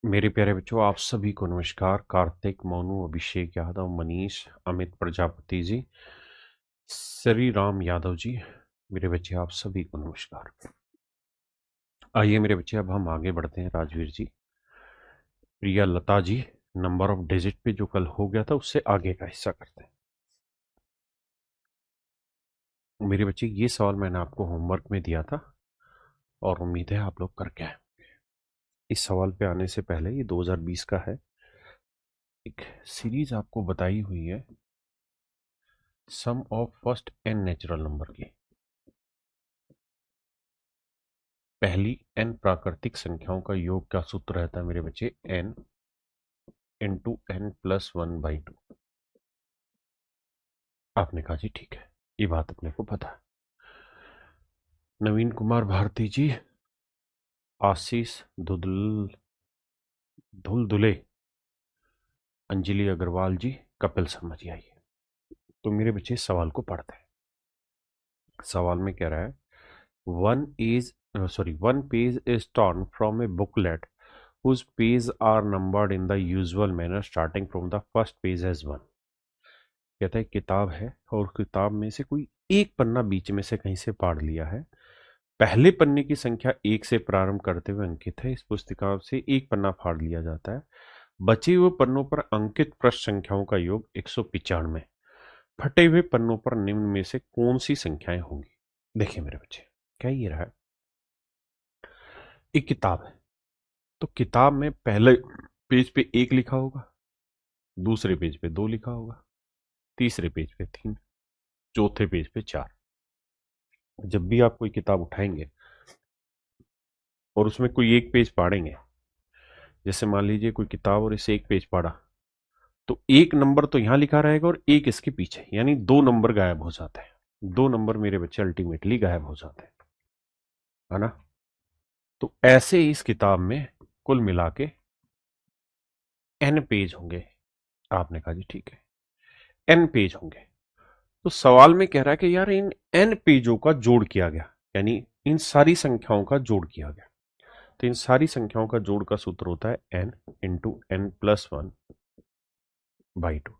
मेरे प्यारे बच्चों, आप सभी को नमस्कार। कार्तिक, मोनू, अभिषेक यादव, मनीष, अमित प्रजापति जी, श्री राम यादव जी, मेरे बच्चे आप सभी को नमस्कार। आइए मेरे बच्चे, अब हम आगे बढ़ते हैं। राजवीर जी, प्रिया, Lata ji, number of digit पे जो कल हो गया था उससे आगे का हिस्सा करते हैं। मेरे बच्चे, ये सवाल मैंने आपको होमवर्क में दिया था और उम्मीद है आप लोग करके आए। इस सवाल पे आने से पहले, ये 2020 का है, एक सीरीज आपको बताई हुई है सम of first N natural number की। पहली n प्राकृतिक संख्याओं का योग का सूत्र रहता है मेरे बच्चे, n इंटू n प्लस 1/2। आपने कहा जी ठीक है, ये बात अपने को पता है। नवीन कुमार भारती जी, आशीष धुलधुले, अंजलि अग्रवाल जी, कपिल शर्मा जी, आइए। तो मेरे बच्चे सवाल को पढ़ते हैं। सवाल में कह रहा है, one page is torn from a booklet whose pages are numbered in the usual manner starting from the first page as one। कहता है किताब है और किताब में से कोई एक पन्ना बीच में से कहीं से फाड़ लिया है। पहले पन्ने की संख्या एक से प्रारंभ करते हुए अंकित है। इस पुस्तिका से एक पन्ना फाड़ लिया जाता है। बचे हुए पन्नों पर अंकित पृष्ठ संख्याओं का योग 195। फटे हुए पन्नों पर निम्न में से कौन सी संख्याएं होंगी। देखिए मेरे बच्चे, क्या ये रहा है, एक किताब है। तो किताब में पहले पेज पे एक लिखा होगा, दूसरे पेज पे दो लिखा होगा, तीसरे पेज पे तीन, चौथे पेज पे चार। जब भी आप कोई किताब उठाएंगे और उसमें कोई एक पेज फाड़ेंगे, जैसे मान लीजिए कोई किताब और इसे एक पेज फाड़ा, तो एक नंबर तो यहां लिखा रहेगा और एक इसके पीछे, यानी दो नंबर गायब हो जाते हैं। दो नंबर मेरे बच्चे अल्टीमेटली गायब हो जाते हैं, है ना। तो ऐसे इस किताब में कुल मिला के एन पेज होंगे। आपने कहा जी ठीक है, एन पेज होंगे। तो सवाल में कह रहा है कि यार इन एन पेजों का जोड़ किया गया, यानी इन सारी संख्याओं का जोड़ किया गया। तो इन सारी संख्याओं का जोड़ का सूत्र होता है एन इंटू एन प्लस 1/2।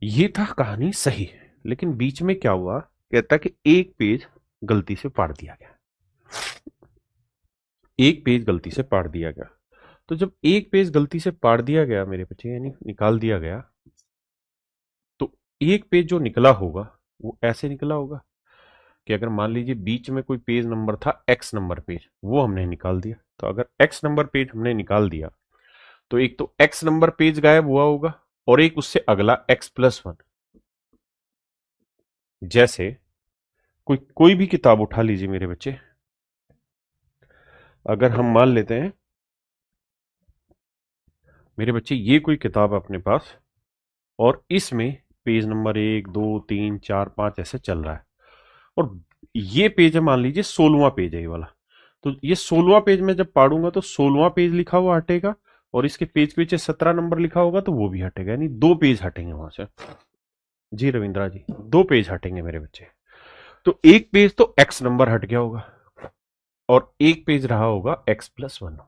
ये था कहानी सही, लेकिन बीच में क्या हुआ, कहता है कि एक पेज गलती से फाड़ दिया गया। एक पेज गलती से फाड़ दिया गया। तो जब एक पेज गलती से फाड़ दिया गया मेरे बच्चे, यानी निकाल दिया गया, तो एक पेज जो निकला होगा वो ऐसे निकला होगा कि अगर मान लीजिए बीच में कोई पेज नंबर था एक्स नंबर पेज, वो हमने निकाल दिया। तो अगर एक्स नंबर पेज हमने निकाल दिया, तो एक तो एक्स नंबर पेज गायब हुआ होगा और एक उससे अगला एक्स प्लस 1। जैसे कोई कोई भी किताब उठा लीजिए मेरे बच्चे, अगर हम मान लेते हैं मेरे बच्चे ये कोई किताब है अपने पास, और इसमें पेज नंबर 1 2 3 4 5 ऐसे चल रहा है, और ये पेज है मान लीजिए 16वां पेज है ये वाला। तो ये 16वां पेज में जब पढ़ूंगा तो 16वां पेज लिखा हुआ हटेगा, और इसके पेज के पीछे 17 नंबर लिखा होगा तो वो भी हटेगा, यानी दो पेज हटेंगे वहां से। जी रविंद्रा जी, दो पेज हटेंगे मेरे बच्चे। तो एक पेज तो एक्स नंबर हट गया होगा और एक पेज रहा होगा एक्स प्लस 1।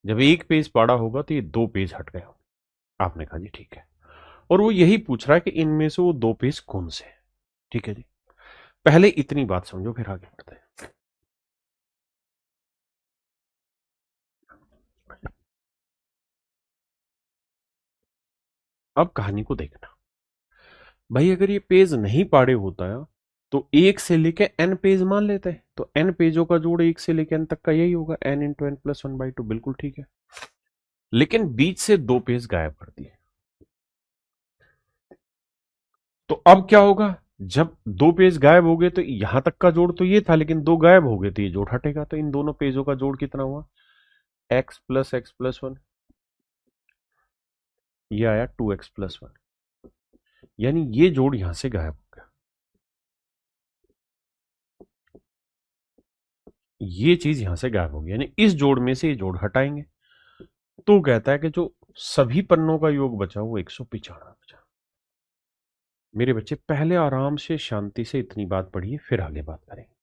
जब एक पेज पढ़ा होगा तो ये दो पेज हट गए होंगे। आपने कहा जी ठीक है, और वो यही पूछ रहा है कि इनमें से वो दो पेज कौन से हैं। ठीक है जी, पहले इतनी बात समझो फिर आगे बढ़ते हैं। अब कहानी को देखना भाई, अगर ये पेज नहीं पाड़े होता है तो एक से लेके एन पेज मान लेते हैं, तो एन पेजों का जोड़ एक से लेके एन तक का यही होगा, एन इंटू एन प्लस 1/2। बिल्कुल ठीक है, लेकिन बीच से दो पेज गायब कर दिए। तो अब क्या होगा, जब दो पेज गायब हो गए तो यहां तक का जोड़ तो ये था, लेकिन दो गायब हो गए तो ये जोड़ हटेगा। तो इन दोनों पेजों का जोड़ कितना हुआ, x+x+1, ये आया 2x+1, यानी ये जोड़ यहां से गायब हो गया। ये चीज यहां से गायब होगी, यानी इस जोड़ में से ये जोड़ हटाएंगे। तो कहता है कि जो सभी पन्नों का योग बचा वो 195 बचा। मेरे बच्चे पहले आराम से शांति से इतनी बात पढ़िए, फिर आगे बात करेंगे।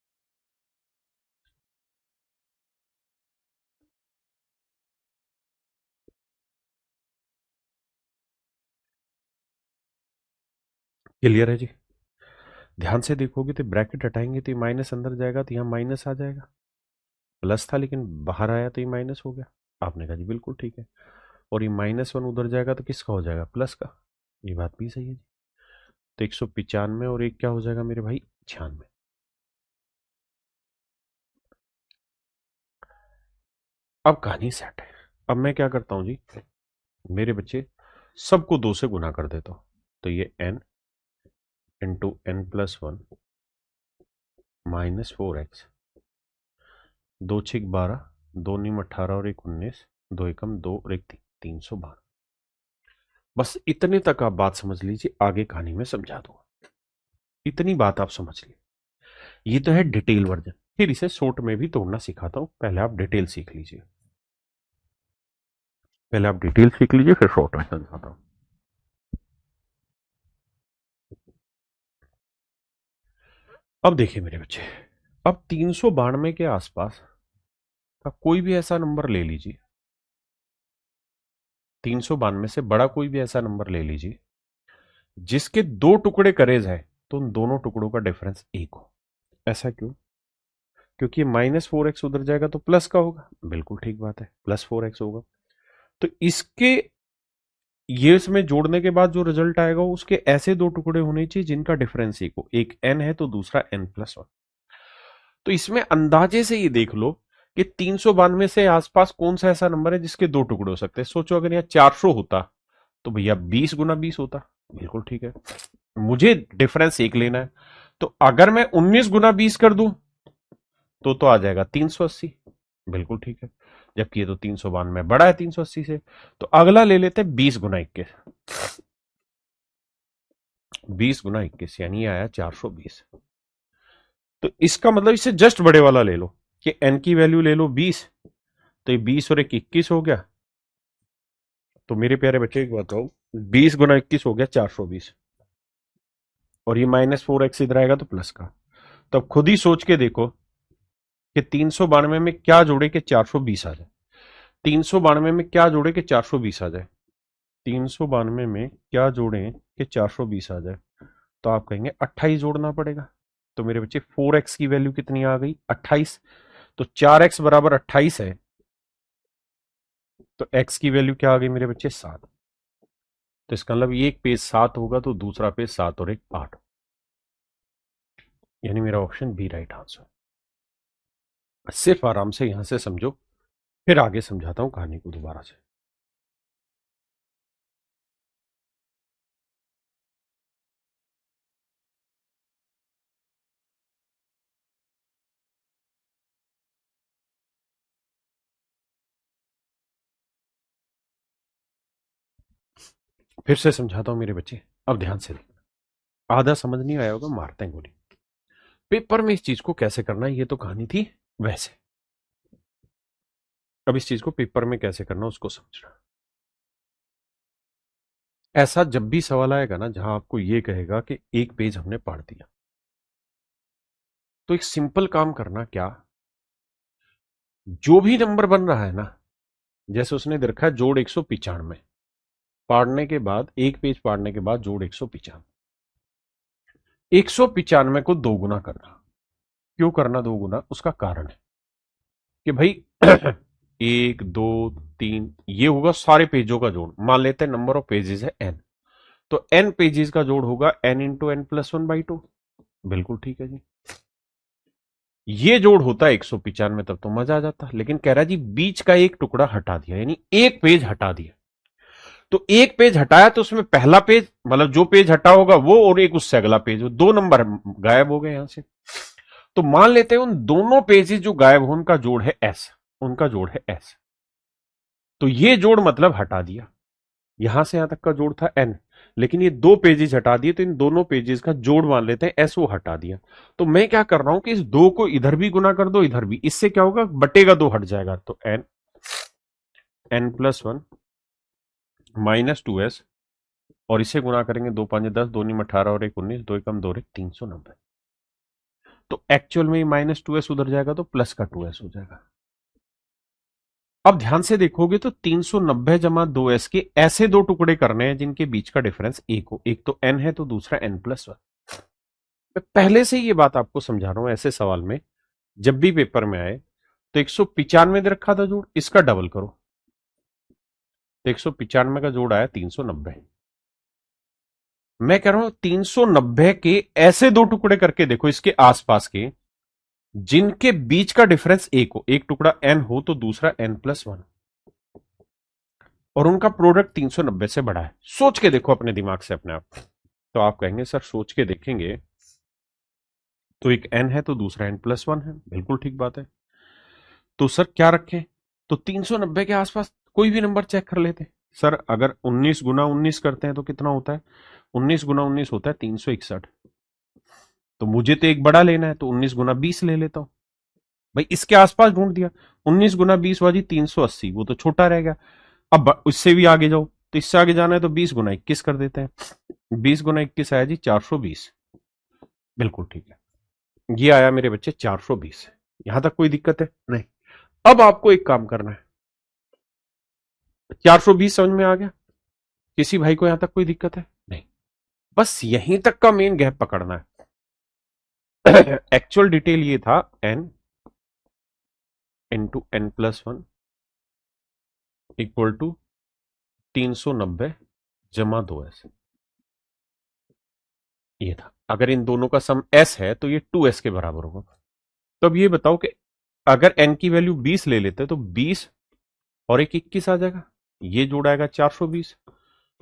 क्लियर है जी? ध्यान से देखोगे तो ब्रैकेट हटाएंगे तो ये माइनस अंदर जाएगा तो यहाँ माइनस आ जाएगा, प्लस था लेकिन बाहर आया तो ये माइनस हो गया। आपने कहा जी बिल्कुल ठीक है। और ये -1 उधर जाएगा तो किसका हो जाएगा, प्लस का। ये बात भी सही है जी। तो 195 और एक क्या हो जाएगा मेरे भाई, 96। अब कहानी सेट है। अब मैं क्या करता हूं जी, मेरे बच्चे सबको 2 से गुना कर देता हूं। तो ये n इंटू n+1 -4x, 2×6 = 12, 2×9 = 18 और 1×19, 2×1 = 2 और 1×3 = 312। बस इतने तक आप बात समझ लीजिए, आगे कहानी में समझा दूंगा। इतनी बात आप समझ लीजिए। ये तो है डिटेल वर्जन, फिर इसे शॉर्ट में भी तोड़ना सिखाता हूं। पहले आप डिटेल सीख लीजिए, पहले आप डिटेल सीख लीजिए, फिर शॉर्ट में समझाता हूं। अब देखिए मेरे बच्चे, अब 392 के आसपास का कोई भी ऐसा नंबर ले लीजिए, 392 से बड़ा कोई भी ऐसा नंबर ले लीजिए जिसके 2 टुकड़े करे जाए तो उन दोनों टुकड़ों का डिफरेंस 1 हो। ऐसा क्यों? क्योंकि -4x उधर जाएगा तो प्लस का होगा, बिल्कुल ठीक बात है, +4x होगा। तो इसके ये इसमें जोड़ने के बाद जो रिजल्ट आएगा उसके ऐसे 2 टुकड़े होने चाहिए जिनका डिफरेंस 1 हो, एक n है तो दूसरा n+1। तो इसमें अंदाजे से ये देख लो कि 392 से आसपास कौन सा ऐसा नंबर है जिसके 2 टुकड़े हो सकते हैं। सोचो अगर यहाँ 400 होता तो भैया 20 × 20 होता, बिल्कुल ठीक है। मुझे डिफरेंस 1 लेना है, तो अगर मैं 19 × 20 कर दूं तो आ जाएगा 380, बिल्कुल ठीक है। जबकि ये तो 392 बड़ा है 380 से। तो अगला ले लेते हैं 20 × 21, 20 × 21 यानी ये आया 420। तो इसका मतलब इससे जस्ट बड़े वाला ले लो कि n की वैल्यू ले लो 20, तो ये 20 और 21 हो गया। तो मेरे प्यारे बच्चे एक बात कहूं, 20 × 21 हो गया 420, और ये -4x इधर आएगा तो प्लस का। तो अब खुद ही सोच के देखो कि 392 में क्या जोड़े कि 420 आ जाए, 392 में क्या जोड़े कि 420 आ जाए, 392 में क्या जोड़े कि 420 आ जाए। तो आप कहेंगे 28 जोड़ना पड़ेगा। तो मेरे बच्चे 4x की वैल्यू कितनी आ गई, 28। तो 4x बराबर 28 है, तो x की वैल्यू क्या आ गई मेरे बच्चे, 7। तो इसका मतलब एक पेज 7 होगा तो दूसरा पेज 7 और 1 8, यानी मेरा ऑप्शन बी राइट आंसर। सिर्फ आराम से यहां से समझो, फिर आगे समझाता हूं कहानी को दोबारा से। फिर से समझाता हूं मेरे बच्चे, अब ध्यान से देखना। आधा समझ नहीं आया होगा, मारते हैं गोली। पेपर में इस चीज को कैसे करना है, ये तो कहानी थी वैसे। अब इस चीज को पेपर में कैसे करना उसको समझना। ऐसा जब भी सवाल आएगा ना जहां आपको ये कहेगा कि एक पेज हमने पढ़ दिया, तो एक सिंपल काम करना, क्या, जो भी नंबर बन रहा है ना, जैसे उसने दे रखा है जोड़ 195, पढ़ने के बाद एक पेज पढ़ने के बाद जोड़ 195, 195 को 2 गुना करना। क्यों करना 2 गुना, उसका कारण है कि भाई 1 2 3 ये होगा सारे पेजों का जोड़। मान लेते हैं नंबर ऑफ पेजेस है n, तो n पेजेस का जोड़ होगा n × n+1/2, बिल्कुल ठीक है जी। ये जोड़ होता है 195, तब तो मजा आ जाता, लेकिन कह रहा है जी बीच का एक टुकड़ा हटा दिया, यानी एक पेज हटा दिया। तो एक पेज हटाया तो उसमें पहला पेज, मतलब जो पेज हटा होगा वो, और एक उससे अगला पेज, वो 2 नंबर गायब हो गए यहां से। तो मान लेते हैं उन दोनों पेजेस जो गायब हो उनका जोड़ है s, उनका जोड़ है s। तो ये जोड़ मतलब हटा दिया, यहां से यहां तक का जोड़ था n, लेकिन ये 2 पेजेस हटा दिए तो इन दोनों पेजेस का जोड़ मान लेते हैं s, वो हटा दिया। तो मैं क्या कर रहा हूं कि इस 2 को इधर भी गुना कर दो इधर भी, इससे क्या होगा, बटेगा 2 हट जाएगा, तो n+1 -2s, और इसे गुना करेंगे 2 5 10, 2 9 18 और 1 19, 2 1 2 390। तो एक्चुअल में -2s उधर जाएगा तो प्लस का 2s हो जाएगा। अब ध्यान से देखोगे तो 390 जमा 2s के ऐसे दो टुकड़े करने हैं जिनके बीच का डिफरेंस एक हो, एक तो n है तो दूसरा n+1। मैं पहले से ये बात आपको समझा रहा हूं, ऐसे सवाल में जब भी पेपर में आए तो 195 दे रखा था जोड़, इसका डबल करो तो 195 का जोड़ आया 390। मैं कह रहा हूं 390 के ऐसे दो टुकड़े करके देखो इसके आसपास के जिनके बीच का डिफरेंस एक हो, एक टुकड़ा n हो तो दूसरा n+1, और उनका प्रोडक्ट 390 से बड़ा है। सोच के देखो अपने दिमाग से अपने आप। तो आप कहेंगे सर सोच के देखेंगे तो एक n है तो दूसरा n+1 है, बिल्कुल ठीक बात है। तो सर क्या रखें? तो 390 के आसपास कोई भी नंबर चेक कर लेते। सर अगर 19 गुना 19 करते हैं तो कितना होता है? 19 गुना 19 होता है 361। तो मुझे तो एक बड़ा लेना है तो 19 गुना 20 ले लेता हूं। भाई इसके आसपास ढूंढ दिया, 19 गुना 20 हुआ जी 380, वो तो छोटा रह गया। अब उससे भी आगे जाओ तो इससे आगे जाना है तो 20 गुना 21 कर देते हैं। 20 गुना 21 आया जी 420। बिल्कुल ठीक है, ये आया मेरे बच्चे 420। यहां तक कोई दिक्कत है? नहीं। अब आपको एक काम करना है, 420 समझ में आ गया? किसी भाई को यहां तक कोई दिक्कत है? नहीं। बस यहीं तक का मेन गैप पकड़ना है। एक्चुअल डिटेल ये था n into n+1 equal to 390 जमा 2s। ये था। अगर इन दोनों का सम s है तो ये 2s के बराबर होगा। तो अब ये बताओ कि अगर n की वैल्यू 20 ले लेते तो 20 और एक 21 आ जाएगा, ये जोड़ आएगा 420।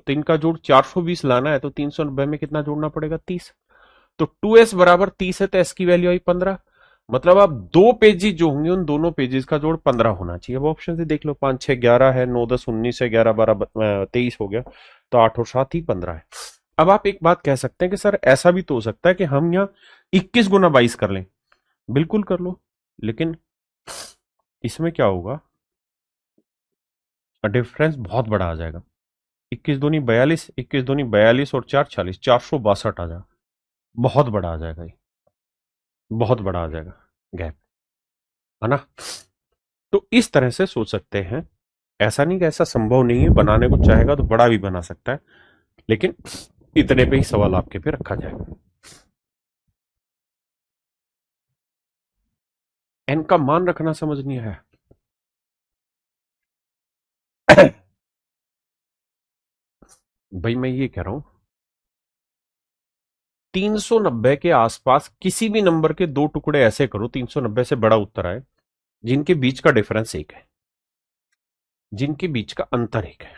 तो इनका जोड़ 420 लाना है तो 390 में कितना जोड़ना पड़ेगा? 30। तो 2s बराबर 30 है तो s की वैल्यू आई 15। मतलब अब दो पेजेस जो होंगे उन दोनों पेजेस का जोड़ 15 होना चाहिए। अब ऑप्शन से देख लो, 5 6 11 है, 9 10 19 है, 11 12 23 हो गया, तो 8 और 7 ही 15 है। अब आप एक बात कह सकते हैं कि सर ऐसा भी तो हो सकता है कि हम यहाँ 21 गुना 22 कर लें। बिल्कुल कर लो, लेकिन इसमें क्या होगा, डिफरेंस बहुत बड़ा आ जाएगा। 21 दूनी 42, 21 दूनी 42 और 4 40, 462 आ जाएगा। बहुत बड़ा आ जाएगा ये, बहुत बड़ा आ जाएगा गैप, है ना? तो इस तरह से सोच सकते हैं। ऐसा नहीं कि ऐसा संभव नहीं है, बनाने को चाहेगा तो बड़ा भी बना सकता है, लेकिन इतने पे ही सवाल आपके पे रखा जाएगा। एन का मान रखना समझ नहीं है। भाई मैं ये कह रहा हूं 390 के आसपास किसी भी नंबर के दो टुकड़े ऐसे करो 390 से बड़ा उत्तर आए, जिनके बीच का डिफरेंस एक है, जिनके बीच का अंतर एक है।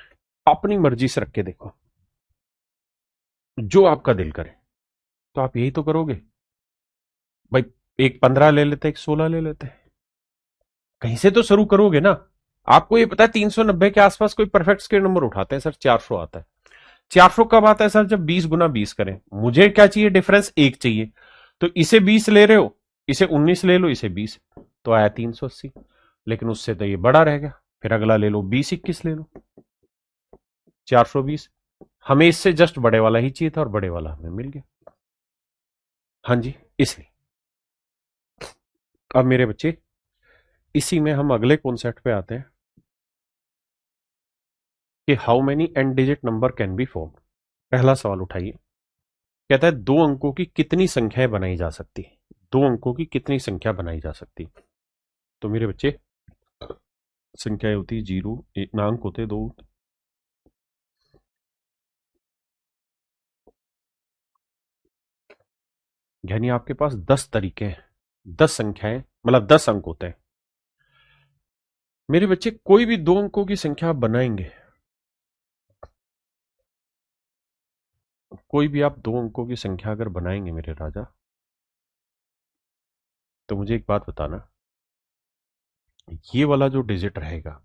अपनी मर्जी से रख के देखो, जो आपका दिल करे। तो आप यही तो करोगे भाई, एक 15 ले लेते, एक 16 ले लेते, कहीं से तो शुरू करोगे ना। आपको ये पता है 390 के आसपास कोई परफेक्ट स्क्वेयर नंबर उठाते हैं सर 400 आता है। 400 कब आता है सर? जब 20 गुना 20 करें। मुझे क्या चाहिए? डिफरेंस एक चाहिए। तो इसे 20 ले रहे हो, इसे 19 ले लो, इसे 20, तो आया 380। लेकिन उससे तो ये बड़ा रह गया। फिर अगला ले लो 20 21 ले लो, 420। हमें इससे जस्ट बड़े वाला ही चाहिए था और बड़े वाला हमें मिल गया। हाँ जी, इसलिए अब मेरे बच्चे इसी में हम अगले कॉन्सेप्ट पे आते हैं कि how many n digit number can be form. पहला सवाल उठाइए, कहता है दो अंकों की कितनी संख्याएं बनाई जा सकती है? दो अंकों की कितनी संख्या बनाई जा सकती है? तो मेरे बच्चे संख्याएं होती है जीरो, एक ना अंक होते दो, यानी आपके पास 10 तरीके हैं, 10 संख्याएं, मतलब 10 अंक होते हैं। मेरे बच्चे कोई भी दो अंकों की संख्या आप बनाएंगे, कोई भी आप दो अंकों की संख्या अगर बनाएंगे मेरे राजा, तो मुझे एक बात बताना, ये वाला जो डिजिट रहेगा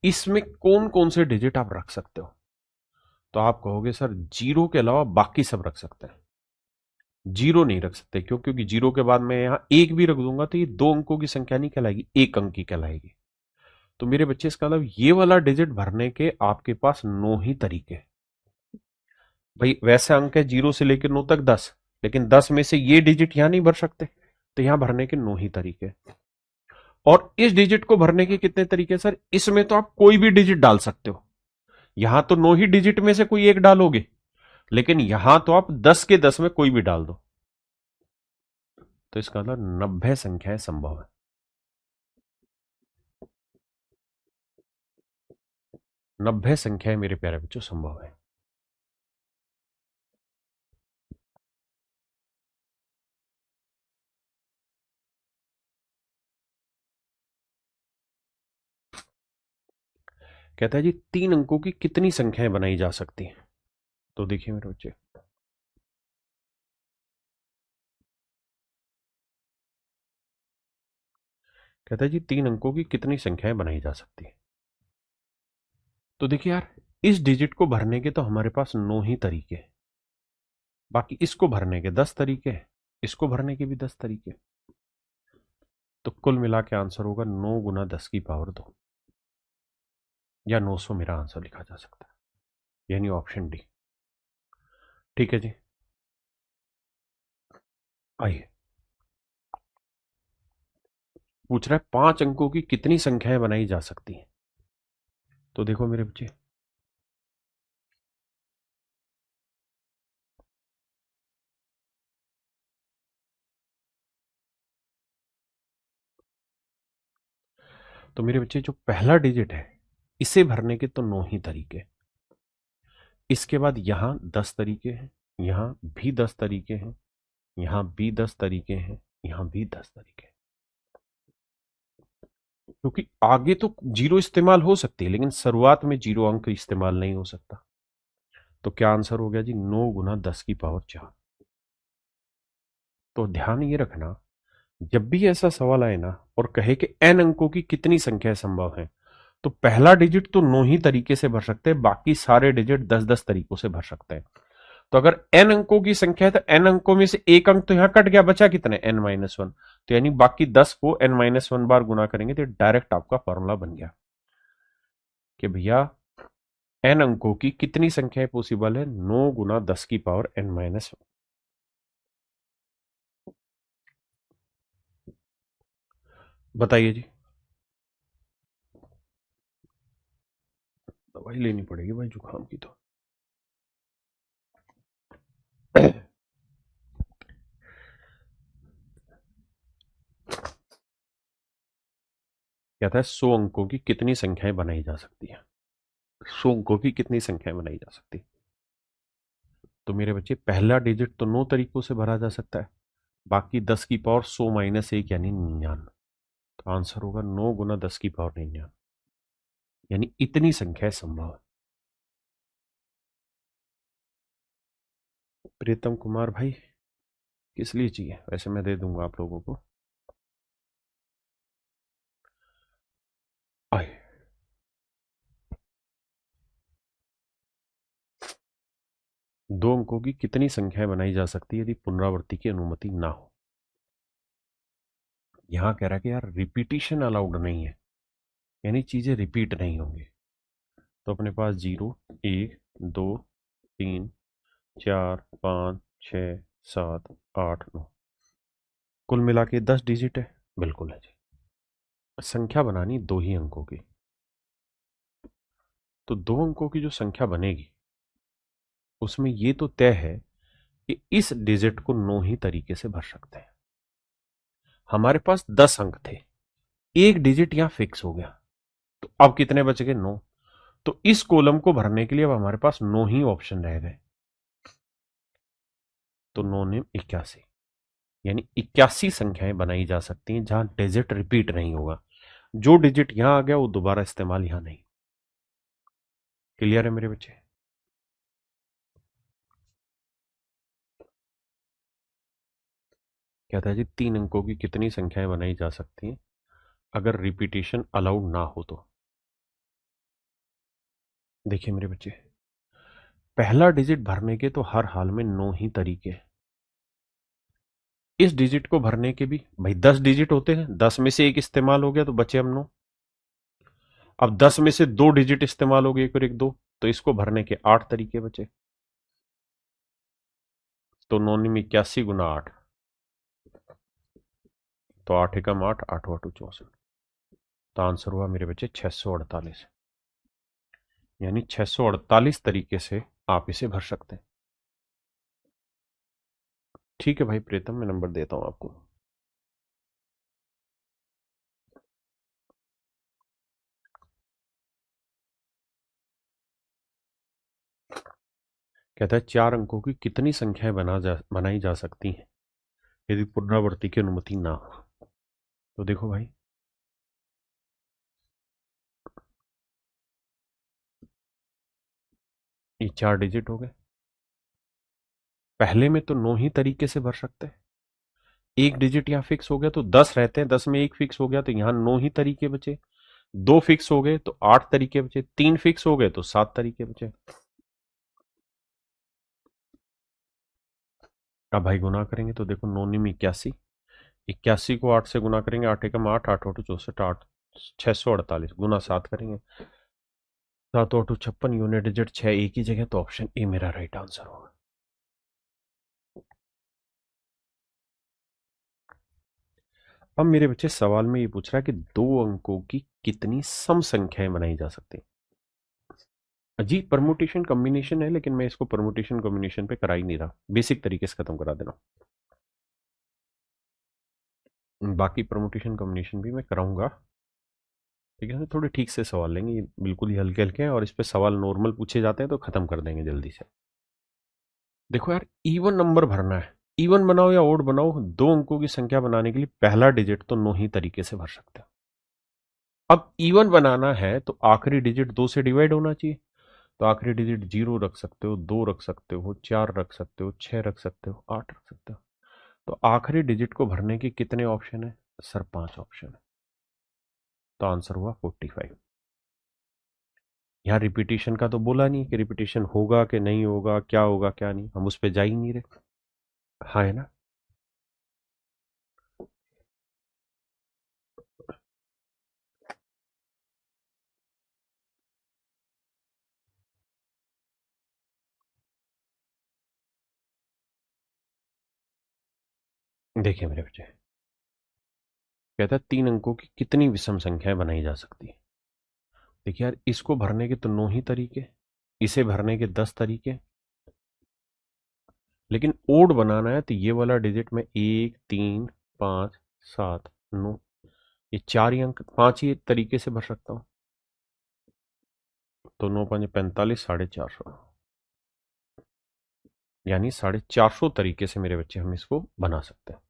इसमें कौन कौन से डिजिट आप रख सकते हो? तो आप कहोगे सर जीरो के अलावा बाकी सब रख सकते हैं। जीरो नहीं रख सकते, क्यों? क्योंकि जीरो के बाद मैं यहां एक भी रख दूंगा तो ये दो अंकों की संख्या नहीं कहलाएगी, एक अंक की कहलाएगी। तो मेरे बच्चे इसका मतलब ये वाला डिजिट भरने के आपके पास 9 ही तरीके हैं। भाई वैसे अंक है 0 से लेकर 9 तक 10, लेकिन 10 में से ये डिजिट यहां नहीं भर सकते, तो यहां भरने के 9 ही तरीके। और इस डिजिट को भरने के कितने तरीके सर? इसमें तो आप कोई भी डिजिट डाल सकते हो, यहां तो 9 ही डिजिट में से कोई एक डालोगे, लेकिन यहां तो आप 10 के 10 में कोई भी डाल दो। तो इसका मतलब 90 संख्याएं संभव है। 90 संख्याएं मेरे प्यारे बच्चों संभव है। कहता है जी 3 अंकों की कितनी संख्याएं बनाई जा सकती हैं? तो देखिए मेरे बच्चे, कहता है जी 3 अंकों की कितनी संख्याएं बनाई जा सकती हैं? तो देखिए यार, इस डिजिट को भरने के तो हमारे पास 9 ही तरीके हैं, बाकी इसको भरने के 10 तरीके हैं, इसको भरने के भी 10 तरीके। तो कुल मिला के आंसर होगा 9 गुना 10 की पावर 2, या 900 मेरा आंसर लिखा जा सकता है, यानी ऑप्शन डी। ठीक है जी, आइए। पूछ रहा है 5 अंकों की कितनी संख्याएं बनाई जा सकती हैं? तो देखो मेरे बच्चे, तो मेरे बच्चे जो पहला डिजिट है इसे भरने के तो 9 ही तरीके, इसके बाद यहां 10 तरीके हैं, यहां भी 10 तरीके हैं, यहां भी 10 तरीके हैं, यहां भी 10 तरीके हैं। क्योंकि आगे तो जीरो इस्तेमाल हो सकती है, लेकिन शुरुआत में जीरो अंक इस्तेमाल नहीं हो सकता। तो क्या आंसर हो गया जी? 9 गुना 10 की पावर 4। तो ध्यान ये रखना, जब भी ऐसा सवाल आए ना और कहे कि एन अंकों की कितनी संख्या संभव है, तो पहला डिजिट तो 9 ही तरीके से भर सकते हैं, बाकी सारे डिजिट 10-10 तरीकों से भर सकते हैं। तो अगर एन अंकों की संख्या है तो एन अंकों में से एक अंक तो यहां कट गया, बचा कितने? n-1। तो यानी बाकी 10 को n-1 बार गुना करेंगे तो डायरेक्ट आपका फॉर्मूला बन गया कि भैया एन अंकों की कितनी संख्याएं पॉसिबल है? 9 गुना 10 की पावर n-1। बताइए जी। दवाई लेनी पड़ेगी भाई जुकाम की तो। कहता है 100 अंकों की कितनी संख्याएं बनाई जा सकती है? 100 अंकों की कितनी संख्याएं बनाई जा सकती है? तो मेरे बच्चे पहला डिजिट तो 9 तरीकों से भरा जा सकता है, बाकी 10 की पावर 100 माइनस 1 यानी 99। तो आंसर होगा 9 गुना 10 की पावर 99, यानी इतनी संख्या संभव है। प्रीतम कुमार भाई, किस लिए चाहिए? वैसे मैं दे दूंगा आप लोगों को। आए, 2 अंकों की कितनी संख्याएं बनाई जा सकती है यदि पुनरावृत्ति की अनुमति ना हो? यहां कह रहा है कि यार रिपीटिशन अलाउड नहीं है, यानी चीजें रिपीट नहीं होंगी। तो अपने पास 0, 1, 2, 3, 4, 5, 6, 7, 8, 9, कुल मिला के 10 डिजिट है। बिल्कुल है जी। संख्या बनानी 2 ही अंकों की, तो 2 अंकों की जो संख्या बनेगी उसमें ये तो तय है कि इस डिजिट को 9 ही तरीके से भर सकते हैं। हमारे पास 10 अंक थे, एक डिजिट यहां फिक्स हो गया, तो अब कितने बच गए? 9। तो इस कॉलम को भरने के लिए अब हमारे पास 9 ही ऑप्शन रह गए। तो 9 ने 81, यानी 81 संख्याएं बनाई जा सकती हैं जहां डिजिट रिपीट नहीं होगा। जो डिजिट यहां आ गया वो दोबारा इस्तेमाल यहां नहीं। क्लियर है मेरे बच्चे? कहता है जी 3 अंकों की कितनी संख्याएं बनाई जा सकती हैं अगर रिपीटेशन अलाउड ना हो? तो देखिए मेरे बच्चे, पहला डिजिट भरने के तो हर हाल में 9 ही तरीके हैं। इस डिजिट को भरने के भी भाई 10 डिजिट होते हैं, 10 में से एक इस्तेमाल हो गया तो बचे हम 9। अब 10 में से 2 डिजिट इस्तेमाल हो गए, एक और एक 2, तो इसको भरने के 8 तरीके बचे। तो 9 में 81 गुना 8, तो 8 एकम 8, 8 8 64। तो आंसर हुआ मेरे बच्चे 648। यानी 648 तरीके से आप इसे भर सकते हैं। ठीक है भाई प्रीतम, मैं नंबर देता हूं आपको। कहता है 4 अंकों की कितनी संख्याएं बनाई जा सकती हैं यदि पुनरावृत्ति की अनुमति ना हो। तो देखो भाई, ये 4 डिजिट हो गए। पहले में तो 9 ही तरीके से भर सकते हैं। एक डिजिट यहाँ फिक्स हो गया तो 10 रहते हैं, 10 में एक फिक्स हो गया तो यहाँ 9 ही तरीके बचे। दो फिक्स हो गए तो 8 तरीके बचे, तीन फिक्स हो गए तो 7 तरीके बचे। अब भाई गुना करेंगे तो देखो, 9 9 में 81, 81 को 8 से गुना करेंगे, 8 एकम 8, 8 8 64, 8 648 गुना 7 करेंगे, 7 8 56, यूनिट डिजिट 6 एक ही जगह, तो ऑप्शन ए मेरा राइट आंसर होगा। अब मेरे बच्चे सवाल में ये पूछ रहा है कि 2 अंकों की कितनी सम संख्याएं बनाई जा सकती हैं। जी परमुटेशन कॉम्बिनेशन है, लेकिन मैं इसको परमुटेशन कॉम्बिनेशन पे करा ही नहीं रहा, बेसिक तरीके से खत्म करा देना। बाकी परमुटेशन कॉम्बिनेशन भी मैं कराऊंगा, लेकिन थोड़े ठीक से सवाल लेंगे, ये बिल्कुल ही हल्के हल्के हैं और इस पे सवाल नॉर्मल पूछे जाते हैं तो खत्म कर देंगे जल्दी से। देखो यार, इवन नंबर भरना है, इवन बनाओ या ओड बनाओ, 2 अंकों की संख्या बनाने के लिए पहला डिजिट तो 9 ही तरीके से भर सकते हो। अब इवन बनाना है तो आखिरी डिजिट 2 से डिवाइड होना चाहिए। तो आखिरी डिजिट 0 रख सकते हो, 2 रख सकते हो, 4 रख सकते हो, 6 रख सकते हो, 8 रख सकते हो। तो आखिरी डिजिट को भरने के कितने ऑप्शन है सर? 5 ऑप्शन है। तो आंसर हुआ 45। यहाँ रिपीटेशन का तो बोला नहीं कि रिपीटेशन होगा कि नहीं होगा, क्या होगा क्या नहीं, हम उस पर जा ही नहीं रहे। हाँ है ना। देखिए मेरे बच्चे, कहता है 3 अंकों की कितनी विषम संख्याएं बनाई जा सकती है। देखिए यार, इसको भरने के तो 9 ही तरीके, इसे भरने के 10 तरीके, लेकिन ओड बनाना है तो ये वाला डिजिट में 1 3 5 7 9, ये 4 ही अंक 5 ही तरीके से भर सकता हूँ। तो 9 5 45, 450, यानी 450 तरीके से मेरे बच्चे हम इसको बना सकते हैं।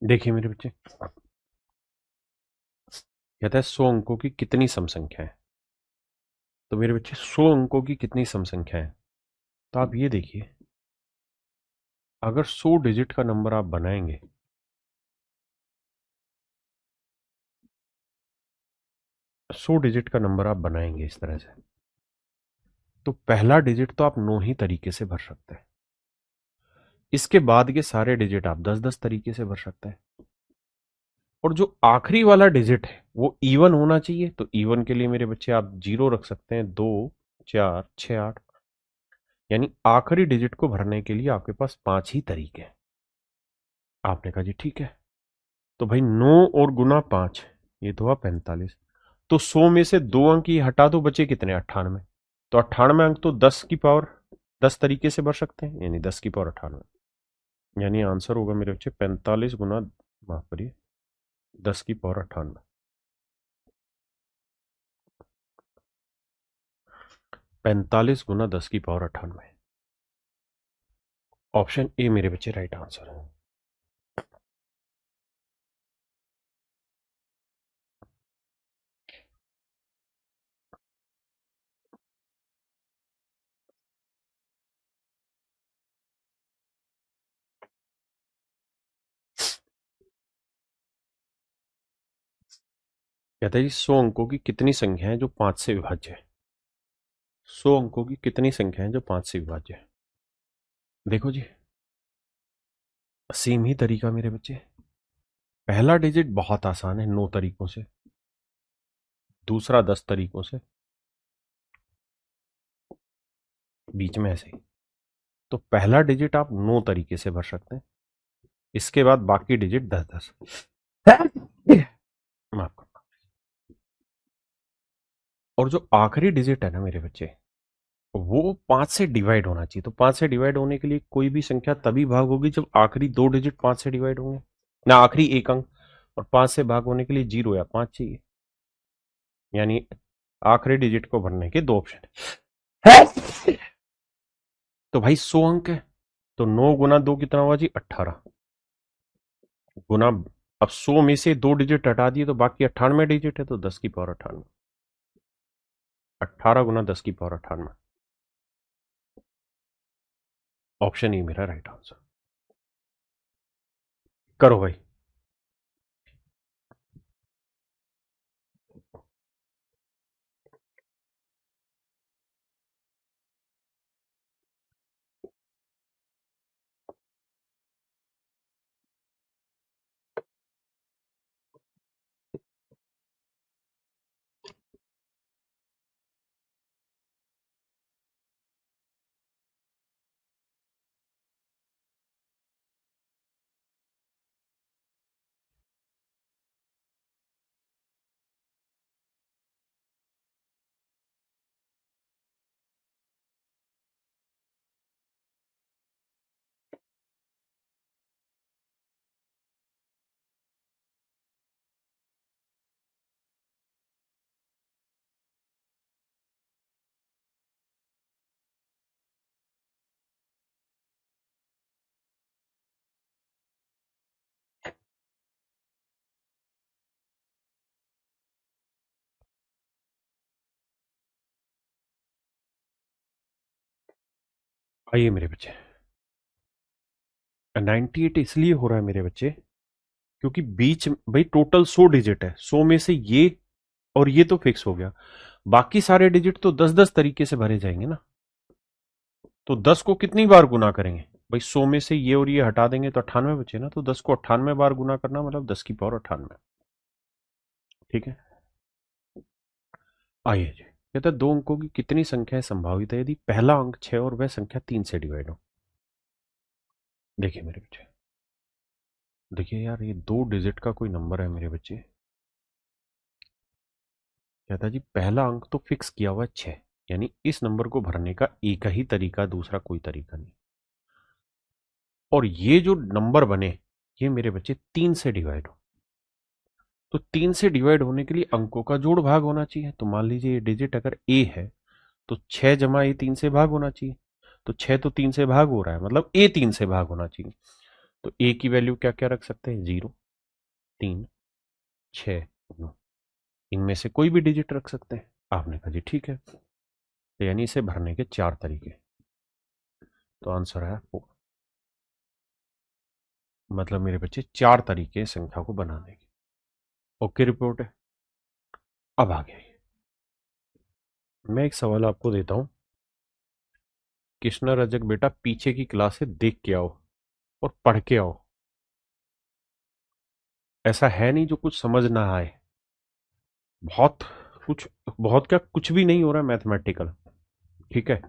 देखिए मेरे बच्चे, कहता है 100 अंकों की कितनी सम संख्या है। तो मेरे बच्चे 100 अंकों की कितनी सम संख्या है, तो आप ये देखिए, अगर 100 डिजिट का नंबर आप बनाएंगे, 100 डिजिट का नंबर आप बनाएंगे इस तरह से, तो पहला डिजिट तो आप 9 ही तरीके से भर सकते हैं। इसके बाद के सारे डिजिट आप 10 10 तरीके से भर सकते हैं। और जो आखिरी वाला डिजिट है वो इवन होना चाहिए, तो इवन के लिए मेरे बच्चे आप 0 रख सकते हैं, 2 4 6 8, यानी आखिरी डिजिट को भरने के लिए आपके पास 5 ही तरीके हैं। आपने कहा जी ठीक है। तो भाई 9 और गुना 5, ये तो हुआ 45। तो 100 में से 2 अंक ही हटा दो, बचे कितने? 98। तो 98 अंक तो 10 तरीके से भर सकते हैं, यानी 10 की पावर 98, यानी आंसर होगा मेरे बच्चे 45 गुना, माफ करिए, 10 की पावर 98। 45 गुना 10 की पावर 98, ऑप्शन ए मेरे बच्चे राइट आंसर है। कहता है जी 100 अंकों की कितनी संख्या है जो 5 से विभाज्य है। 100 अंकों की कितनी संख्या है जो 5 से विभाज्य है। देखो जी, सेम ही तरीका मेरे बच्चे। पहला डिजिट बहुत आसान है 9 तरीकों से, दूसरा 10 तरीकों से, बीच में ऐसे ही। तो पहला डिजिट आप 9 तरीके से भर सकते हैं, इसके बाद बाकी डिजिट 10-10। माफ करना। और जो आखिरी डिजिट है ना मेरे बच्चे, वो 5 से डिवाइड होना चाहिए। तो 5 से डिवाइड होने के लिए कोई भी संख्या तभी भाग होगी जब आखिरी 2 डिजिट 5 से डिवाइड होंगे ना, आखिरी एक अंक। और 5 से भाग होने के लिए 0 या 5 चाहिए, यानी आखिरी डिजिट को भरने के 2 ऑप्शन है। तो भाई 100 अंक है, तो 9 गुना 2 कितना हुआ जी 18 गुना। अब 100 में से 2 डिजिट हटा दिए तो बाकी 98 डिजिट है, तो 10 की पावर 98। 18 गुना 10 की पावर 98, ऑप्शन ई मेरा राइट आंसर। करो भाई। आइए मेरे बच्चे, 98 इसलिए हो रहा है मेरे बच्चे क्योंकि बीच भाई टोटल 100 डिजिट है, 100 में से ये और ये तो फिक्स हो गया, बाकी सारे डिजिट तो 10-10 तरीके से भरे जाएंगे ना। तो 10 को कितनी बार गुना करेंगे भाई, 100 में से ये और ये हटा देंगे तो 98 बचे ना, तो 10 को 98 बार गुना करना मतलब 10 की पावर 98। ठीक है, आइए जी। कहता है 2 अंकों की कितनी संख्याएं संभावित है यदि पहला अंक 6 और वह संख्या 3 से डिवाइड हो। देखिए मेरे बच्चे, देखिए यार ये 2 डिजिट का कोई नंबर है मेरे बच्चे। कहता है जी पहला अंक तो फिक्स किया हुआ है 6, यानी इस नंबर को भरने का एक ही तरीका, दूसरा कोई तरीका नहीं। और ये जो नंबर बने ये मेरे बच्चे 3 से डिवाइड हो, तो 3 से डिवाइड होने के लिए अंकों का जोड़ भाग होना चाहिए। तो मान लीजिए ये डिजिट अगर ए है तो 6 जमा ए 3 से भाग होना चाहिए। तो 6 तो 3 से भाग हो रहा है, मतलब ए 3 से भाग होना चाहिए। तो ए की वैल्यू क्या क्या रख सकते हैं, 0, 3, 6, 9, इनमें से कोई भी डिजिट रख सकते हैं। आपने कहा जी ठीक है, तो यानी इसे भरने के 4 तरीके। तो आंसर है 4। मतलब मेरे बच्चे 4 तरीके संख्या को बनाने के। ओके रिपोर्ट है। अब आ गया, मैं एक सवाल आपको देता हूं। कृष्णा रजक बेटा पीछे की क्लास से देख के आओ और पढ़ के आओ। ऐसा है नहीं जो कुछ समझ ना आए। बहुत कुछ, बहुत क्या, कुछ भी नहीं हो रहा है मैथमेटिकल। ठीक है,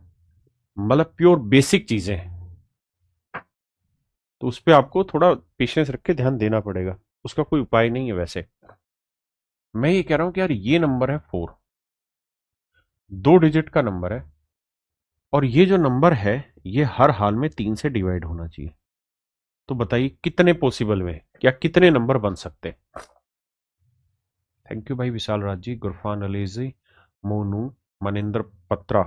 मतलब प्योर बेसिक चीजें हैं, तो उस पर आपको थोड़ा पेशेंस रख के ध्यान देना पड़ेगा। उसका कोई उपाय नहीं है वैसे। मैं ये कह रहा हूं कि यार ये नंबर है 4, 2 डिजिट का नंबर है, और ये जो नंबर है ये हर हाल में 3 से डिवाइड होना चाहिए। तो बताइए कितने पॉसिबल में, क्या कितने नंबर बन सकते हैं। थैंक यू भाई विशाल राज जी, गुरफान अली जी, मोनू, मनिंदर पत्रा,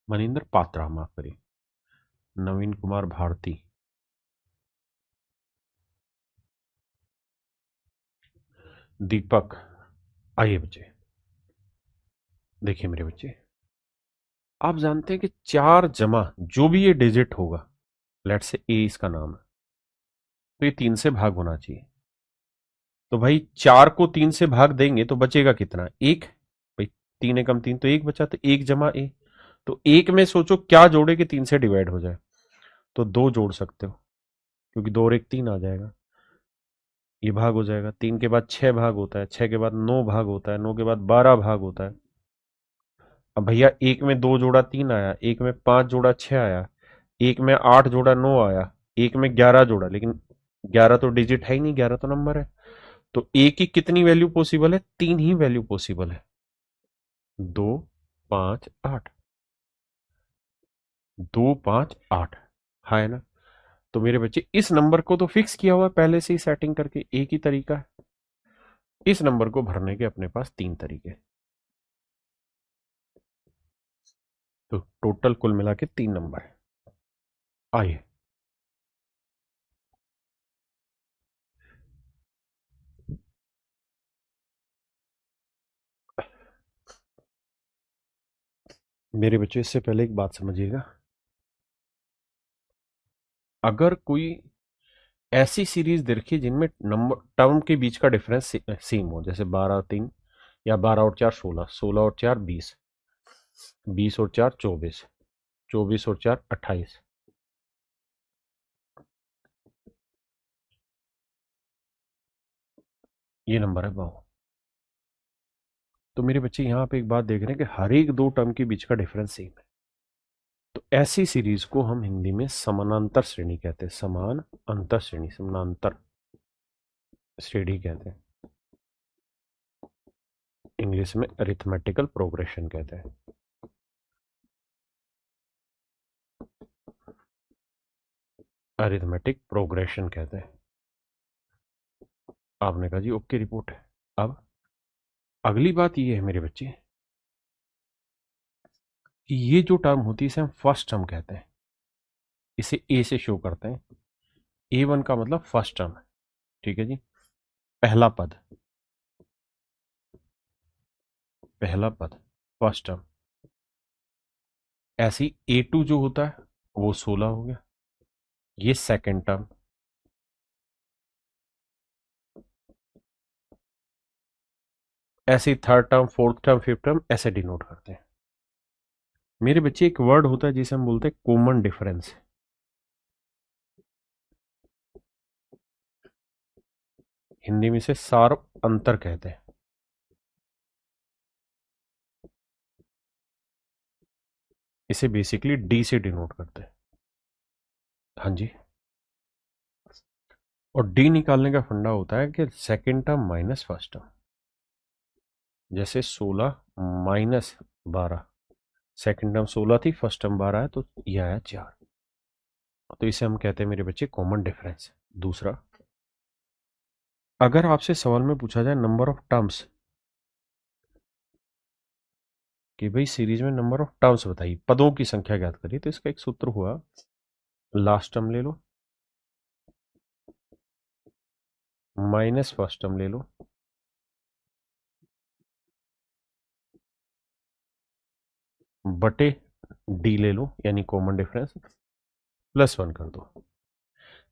मनिंदर पात्रा, माफ करिए, नवीन कुमार भारती, दीपक। आइए बच्चे, देखिए मेरे बच्चे, आप जानते हैं कि 4 जमा जो भी ये डिजिट होगा, लेट से ए इसका नाम है, तो ये 3 से भाग होना चाहिए। तो भाई 4 को 3 से भाग देंगे तो बचेगा कितना, एक। भाई 3 एकम 3, तो एक बचा, तो 1 जमा ए। तो एक में सोचो क्या जोड़े कि 3 से डिवाइड हो जाए। तो 2 जोड़ सकते हो, क्योंकि 2 और 1 3 आ जाएगा। ये भाग हो जाएगा, 3 के बाद 6 भाग होता है, 6 के बाद 9 भाग होता है, 9 के बाद 12 भाग होता है। अब भैया एक में 2 जोड़ा 3 आया, एक में 5 जोड़ा 6 आया, एक में 8 जोड़ा 9 आया, एक में 11 जोड़ा, लेकिन 11 तो डिजिट है ही नहीं, 11 तो नंबर है। तो ए की कितनी वैल्यू पॉसिबल है, 3 ही वैल्यू पॉसिबल है। 2 5 8, 2 5 8, हाँ है ना। तो मेरे बच्चे इस नंबर को तो फिक्स किया हुआ है पहले से ही सेटिंग करके, एक ही तरीका है। इस नंबर को भरने के अपने पास 3 तरीके। तो टोटल कुल मिला के 3 नंबर है। आइए, मेरे बच्चों इससे पहले एक बात समझिएगा। अगर कोई ऐसी सीरीज देखी जिनमें नंबर टर्म के बीच का डिफरेंस सेम हो, जैसे 12 और 3, या 12 और 4 16, 16 और 4 20, 20 और 4 24, 24 और 4 28, ये नंबर है 52। तो मेरे बच्चे यहाँ पे एक बात देख रहे हैं कि हर एक दो टर्म के बीच का डिफरेंस सेम है। तो ऐसी सीरीज को हम हिंदी में समानांतर श्रेणी कहते हैं, समान अंतर श्रेणी, समानांतर श्रेणी कहते हैं। इंग्लिश में अरिथमेटिकल प्रोग्रेशन कहते हैं। अरिथमेटिक प्रोग्रेशन कहते हैं। आपने कहा जी ओके रिपोर्ट है। अब अगली बात ये है मेरे बच्चे कि ये जो टर्म होती है इसे हम फर्स्ट टर्म कहते हैं। इसे ए से शो करते हैं। A1 का मतलब फर्स्ट टर्म है, ठीक है जी, पहला पद, पहला पद, फर्स्ट टर्म। ऐसी A2 जो होता है वो 16 हो गया, ये सेकंड टर्म। ऐसे ही third term, fourth term, fifth term ऐसे डिनोट करते हैं। मेरे बच्चे एक वर्ड होता है जिसे हम बोलते हैं कॉमन डिफरेंस। हिंदी में इसे सार अंतर कहते हैं। इसे बेसिकली डी से डिनोट करते हैं। हाँ जी। और डी निकालने का फंडा होता है कि second term minus first term. जैसे 16 माइनस 12, सेकंड टर्म 16 थी, फर्स्ट टर्म 12 है, तो यह आया 4। तो इसे हम कहते हैं मेरे बच्चे कॉमन डिफरेंस। दूसरा, अगर आपसे सवाल में पूछा जाए नंबर ऑफ टर्म्स, कि भाई सीरीज में नंबर ऑफ टर्म्स बताइए, पदों की संख्या ज्ञात करिए, तो इसका एक सूत्र हुआ, लास्ट टर्म ले लो माइनस फर्स्ट टर्म ले लो, बटे डी ले लो, यानी कॉमन डिफरेंस, प्लस 1 कर दो।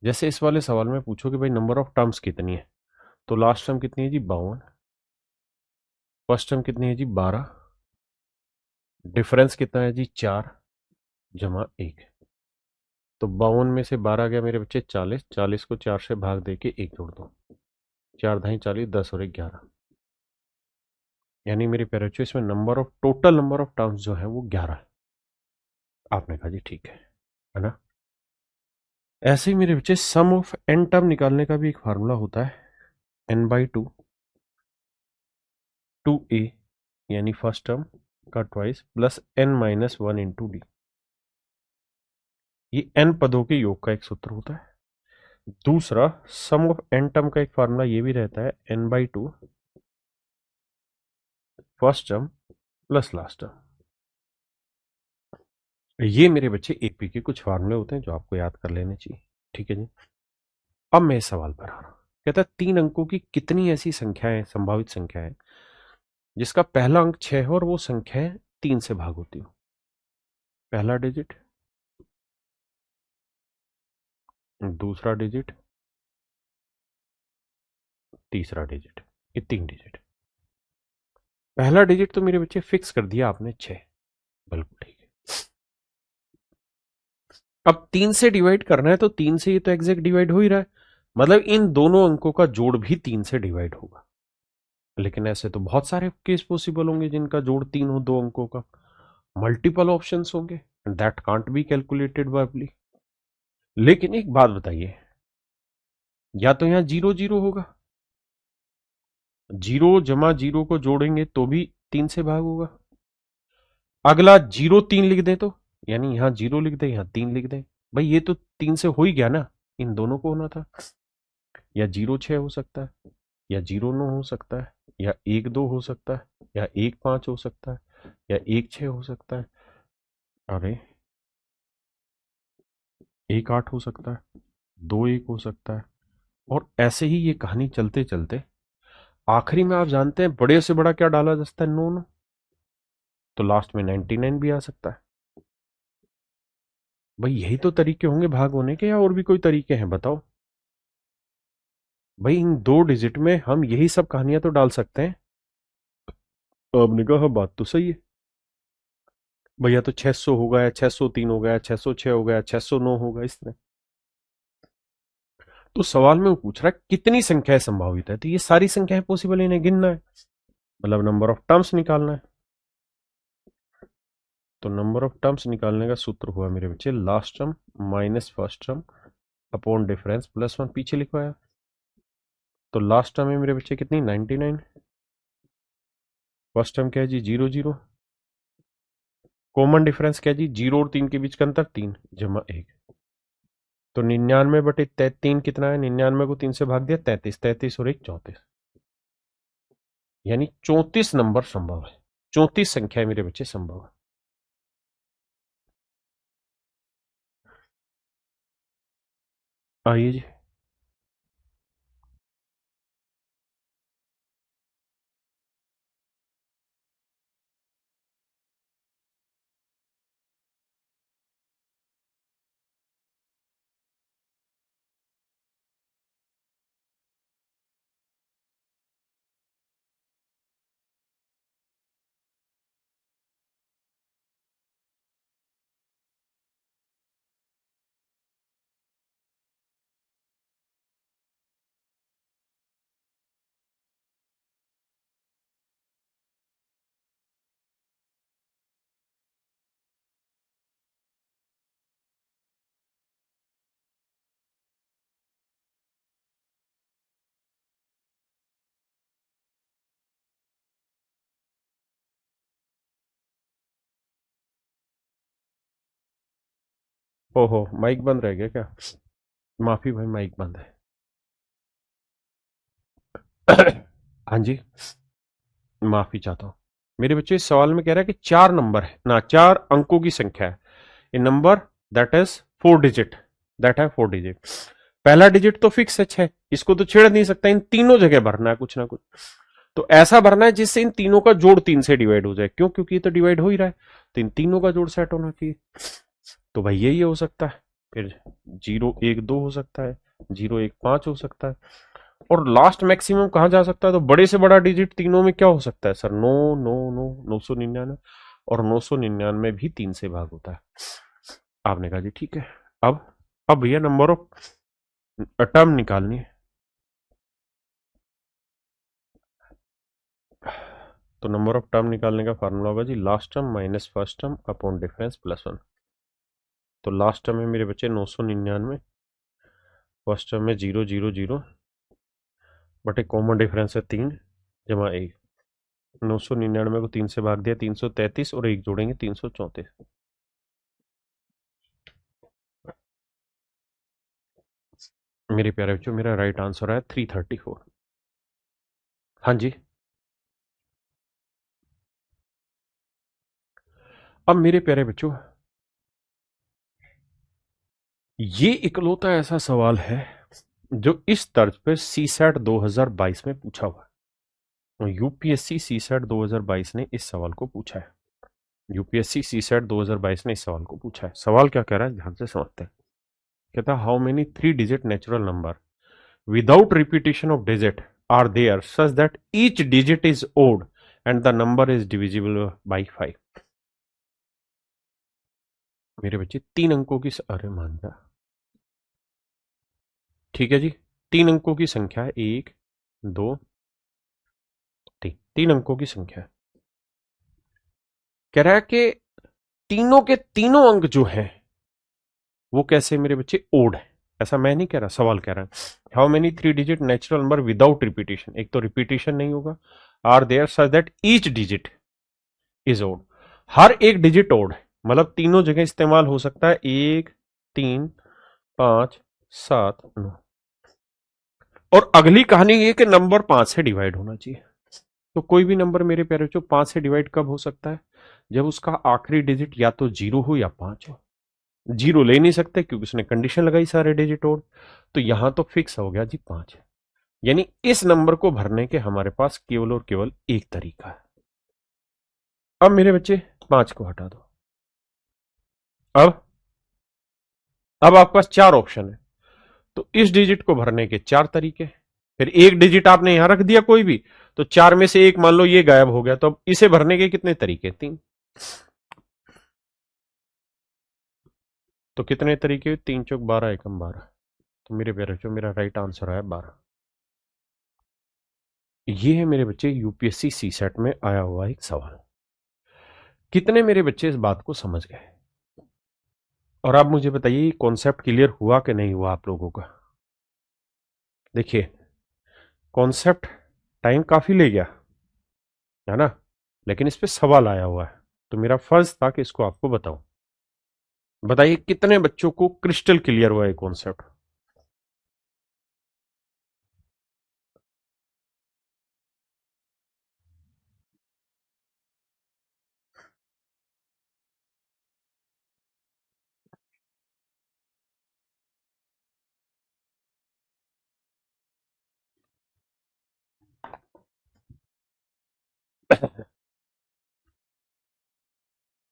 जैसे इस वाले सवाल में पूछो कि भाई नंबर ऑफ टर्म्स कितनी है, तो लास्ट टर्म कितनी है जी 52, फर्स्ट टर्म कितनी है जी 12, डिफरेंस कितना है जी 4 जमा 1। तो 52 में से 12 गया मेरे बच्चे 40, 40 को 4 से भाग दे के 1 जोड़ दो, 4 धाई 40, 10 और 11, यानी मेरे प्यारे बच्चों इसमें number of total number of terms जो है वो 11 है। आपने कहा जी ठीक है ना। ऐसे ही मेरे बच्चे सम ऑफ एन टर्म निकालने का भी एक फार्मूला होता है, n/2 2a, यानी फर्स्ट टर्म का twice, plus n-1 into D. ये n पदों के योग का एक सूत्र होता है। दूसरा, सम ऑफ एन टर्म का एक फार्मूला ये भी रहता है, n/2 first term plus last term. ये मेरे बच्चे एपी के कुछ फार्मूले होते हैं जो आपको याद कर लेने चाहिए, ठीक है जी। अब मैं इस सवाल पर आ रहा हूं। कहता है 3 अंकों की कितनी ऐसी संख्याएं, संभावित संख्याएं, जिसका पहला अंक 6 हो और वो संख्याएं 3 से भाग होती हो। पहला डिजिट, दूसरा डिजिट, तीसरा डिजिट, ये 3 डिजिट। पहला डिजिट तो मेरे बच्चे फिक्स कर दिया आपने 6, बिल्कुल ठीक है। अब 3 से डिवाइड करना है तो 3 से ये तो एग्जैक्ट डिवाइड हो ही रहा है, मतलब इन दोनों अंकों का जोड़ भी 3 से डिवाइड होगा। लेकिन ऐसे तो बहुत सारे केस पॉसिबल होंगे जिनका जोड़ 3 हो दो अंकों का, मल्टीपल ऑप्शंस होंगे, that can't be calculated verbally. लेकिन एक बात बताइए, या तो यहां 0 0 होगा, 0 जमा 0 को जोड़ेंगे तो भी 3 से भाग होगा। अगला 0 3 लिख दें तो, यानी यहां 0 लिख दें यहां 3 लिख दें, भाई ये तो 3 से हो ही गया ना, इन दोनों को होना था। या 0 6 हो सकता है, या 0 9 हो सकता है, या 1 2 हो सकता है, या 1 5 हो सकता है, या 1 6 हो सकता है, अरे 1 8 हो सकता है, 2 1 हो सकता है। और ऐसे ही ये कहानी चलते चलते आखिरी में आप जानते हैं बड़े से बड़ा क्या डाला जा सकता है, नो नो, तो लास्ट में 99 भी आ सकता है। भाई यही तो तरीके होंगे भाग होने के, या और भी कोई तरीके हैं बताओ। भाई इन 2 डिजिट में हम यही सब कहानियां तो डाल सकते हैं। आपने कहा बात तो सही है भैया, तो 600 हो गया, 603 हो गया, 606 हो गया, 609 होगा, इस तरह। तो सवाल में वो पूछ रहा है कितनी संख्याएं संभावित है, तो ये सारी संख्याएं पॉसिबल है, इन्हें गिनना है, मतलब नंबर ऑफ टर्म्स निकालना है। तो नंबर ऑफ टर्म्स निकालने का सूत्र हुआ मेरे बच्चे last term minus first term upon difference plus 1, पीछे लिखवाया। तो लास्ट टर्म है मेरे बच्चे कितनी, 99। फर्स्ट टर्म क्या है जी, 0 0। कॉमन डिफरेंस क्या है जी, 0 और 3 के बीच का अंतर 3 जमा 1। तो 99 बटे 3 कितना है, 99 को 3 से भाग दिया 33, 33 और 1 34, यानी 34 नंबर संभव है, 34 संख्या मेरे बच्चे संभव है। आइए जी। ओहो, माइक बंद रह गया क्या, माफी भाई, माइक बंद है। हाँ जी, माफी चाहता हूँ। मेरे बच्चे इस सवाल में कह रहा है कि 4 नंबर है ना, 4 अंकों की संख्या है, ए number that is 4 digit, that है 4 डिजिट। पहला डिजिट तो फिक्स है 6, इसको तो छेड़ नहीं सकता, इन तीनों जगह भरना है कुछ ना कुछ। तो ऐसा भरना है जिससे इन तीनों का जोड़ 3 से डिवाइड हो जाए, क्यों, क्योंकि ये तो डिवाइड हो ही रहा है, तो इन तीनों का जोड़ सेट होना चाहिए। तो भाई यही हो सकता है, फिर 0 1 2 हो सकता है, 0 1 5 हो सकता है, और लास्ट मैक्सिमम कहाँ जा सकता है, तो बड़े से बड़ा डिजिट तीनों में क्या हो सकता है सर, 9 9 9 999, और 999 भी 3 से भाग होता है। आपने कहा जी ठीक है। अब भैया नंबर ऑफ टर्म निकालनी है। तो नंबर ऑफ टर्म निकालने का फार्मूला होगा जी last term minus first term upon difference plus 1। तो लास्ट टर्म है मेरे बच्चे 999, फर्स्ट टर्म में 0 0 0 बटे कॉमन डिफरेंस है 3 जमा 1। 999 को 3 से भाग दिया 333, और 1 जोड़ेंगे 334। मेरे प्यारे बच्चों, मेरा राइट आंसर है 334। हाँ जी। अब मेरे प्यारे बच्चों, ये इकलौता ऐसा सवाल है जो इस तर्ज पर सी सैट 2022 में पूछा हुआ है। यूपीएससी सी सैट 2022 ने इस सवाल को पूछा है। यूपीएससी सी सैट 2022 ने इस सवाल को पूछा है। सवाल क्या कह रहा है, ध्यान से समझते हैं। कहता है how many 3 digit natural number without repetition of digit are there such that each digit is odd and the number is divisible by 5। मेरे बच्चे 3 अंकों की अरे मान जा, ठीक है जी, 3 अंकों की संख्या है, 1 2 3 अंकों की संख्या है। कह रहा है कि तीनों के तीनों अंक जो हैं वो कैसे मेरे बच्चे ओड है। ऐसा मैं नहीं कह रहा, सवाल कह रहा है how many 3 digit natural number without repetition, एक तो रिपीटेशन नहीं होगा, are there such that each digit is odd, हर एक डिजिट ओड है, मतलब तीनों जगह इस्तेमाल हो सकता है, 1 3 5 7 9। और अगली कहानी ये कि नंबर 5 से डिवाइड होना चाहिए। तो कोई भी नंबर मेरे प्यारे बच्चों 5 से डिवाइड कब हो सकता है, जब उसका आखिरी डिजिट या तो 0 हो या 5 हो। 0 ले नहीं सकते क्योंकि उसने कंडीशन लगाई सारे डिजिट और, तो यहां तो फिक्स हो गया जी 5 है। यानी इस नंबर को भरने के हमारे पास केवल और केवल एक तरीका है। अब मेरे बच्चे 5 को हटा दो। अब आपके पास 4 ऑप्शन है, तो इस डिजिट को भरने के 4 तरीके, फिर एक डिजिट आपने यहां रख दिया कोई भी, तो 4 में से एक मान लो ये गायब हो गया, तो अब इसे भरने के कितने तरीके, 3। तो कितने तरीके, 3 चौक 12 एकम 12। तो मेरे प्यारे बच्चों मेरा राइट आंसर है 12। ये है मेरे बच्चे यूपीएससी सी सेट में आया हुआ एक सवाल। कितने मेरे बच्चे इस बात को समझ गए, और आप मुझे बताइए कॉन्सेप्ट क्लियर हुआ कि नहीं हुआ आप लोगों का। देखिए कॉन्सेप्ट टाइम काफी ले गया है ना, लेकिन इस पे सवाल आया हुआ है, तो मेरा फर्ज था कि इसको आपको बताऊं। बताइए कितने बच्चों को क्रिस्टल क्लियर हुआ है कॉन्सेप्ट।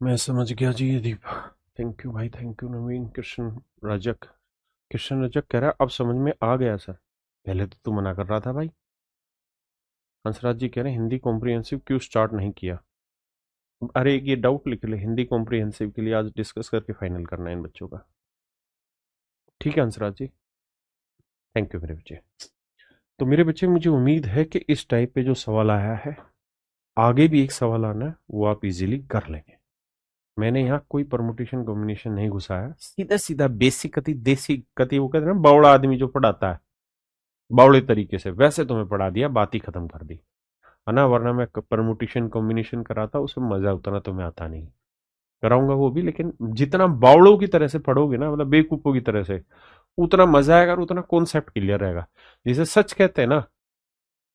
मैं समझ गया जी, ये दीप, थैंक यू भाई, थैंक यू नवीन कृष्ण रजक। कृष्ण रजक कह रहा है अब समझ में आ गया सर, पहले तो तू मना कर रहा था भाई। हंसराज जी कह रहे हैं हिंदी कॉम्प्रिहेंसिव क्यों स्टार्ट नहीं किया। अरे ये डाउट लिख ले, हिंदी कॉम्प्रिहेंसिव के लिए आज डिस्कस करके फाइनल करना है इन बच्चों का। ठीक है हंसराज जी, थैंक यू मेरे बच्चे। तो मेरे बच्चे मुझे उम्मीद है कि इस टाइप पे जो सवाल आया है, आगे भी एक सवाल आना है वो आप इजीली कर लेंगे। मैंने यहाँ कोई परमुटेशन कॉम्बिनेशन नहीं घुसाया, सीधा सीधा बेसिक कति देसी कति, वो कहते हैं ना बावड़ा आदमी जो पढ़ाता है बावड़े तरीके से, वैसे तुम्हें पढ़ा दिया, बात ही खत्म कर दी है ना। वरना मैं परमुटेशन कॉम्बिनेशन कराता उसमें मजा उतना तुम्हें आता नहीं, कराऊंगा वो भी, लेकिन जितना बावड़ों की तरह से पढ़ोगे ना, मतलब बेवकूफों की तरह से, उतना मजा आएगा और उतना कॉन्सेप्ट क्लियर रहेगा। जिसे सच कहते हैं ना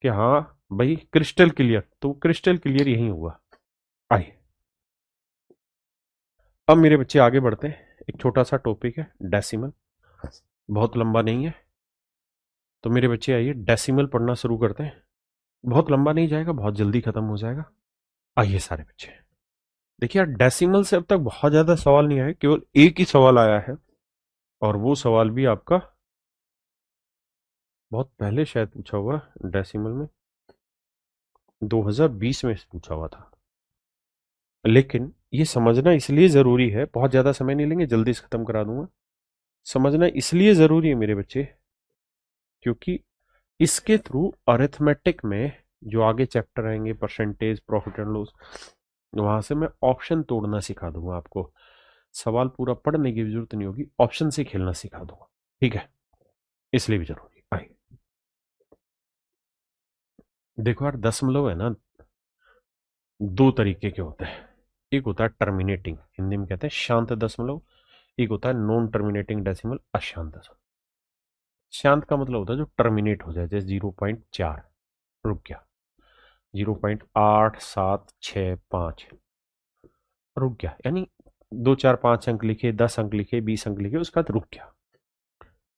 कि हाँ भाई क्रिस्टल क्लियर, तो क्रिस्टल क्लियर यही हुआ। आइए अब मेरे बच्चे आगे बढ़ते हैं, एक छोटा सा टॉपिक है डेसिमल, बहुत लंबा नहीं है। तो मेरे बच्चे आइए डेसिमल पढ़ना शुरू करते हैं, बहुत लंबा नहीं जाएगा, बहुत जल्दी खत्म हो जाएगा। आइए सारे बच्चे देखिए यार, डेसिमल से अब तक बहुत ज्यादा सवाल नहीं आए, केवल एक ही सवाल आया है, और वो सवाल भी आपका बहुत पहले शायद पूछा हुआ, डेसिमल में 2020 में पूछा हुआ था। लेकिन ये समझना इसलिए जरूरी है, बहुत ज्यादा समय नहीं लेंगे, जल्दी से खत्म करा दूंगा। समझना इसलिए जरूरी है मेरे बच्चे क्योंकि इसके थ्रू अरिथमेटिक में जो आगे चैप्टर आएंगे, परसेंटेज, प्रॉफिट एंड लॉस, वहां से मैं ऑप्शन तोड़ना सिखा दूंगा आपको। सवाल पूरा पढ़ने की भी जरूरत नहीं होगी, ऑप्शन से खेलना सिखा दूंगा, ठीक है, इसलिए भी जरूरी। आइए देखो यार, दशमलव है ना, दो तरीके के होते हैं। एक होता है टर्मिनेटिंग, हिंदी में कहते हैं शांत दशमलव, एक होता है नॉन टर्मिनेटिंग डेसिमल, अशांत दशमलव। शांत का मतलब होता है जो टर्मिनेट हो जाए, जैसे 0.4 रुक गया, 0.8765 रुक गया, यानी 2 4 5 अंक लिखे, 10 अंक लिखे, 20 अंक लिखे, उसका बाद रुक गया।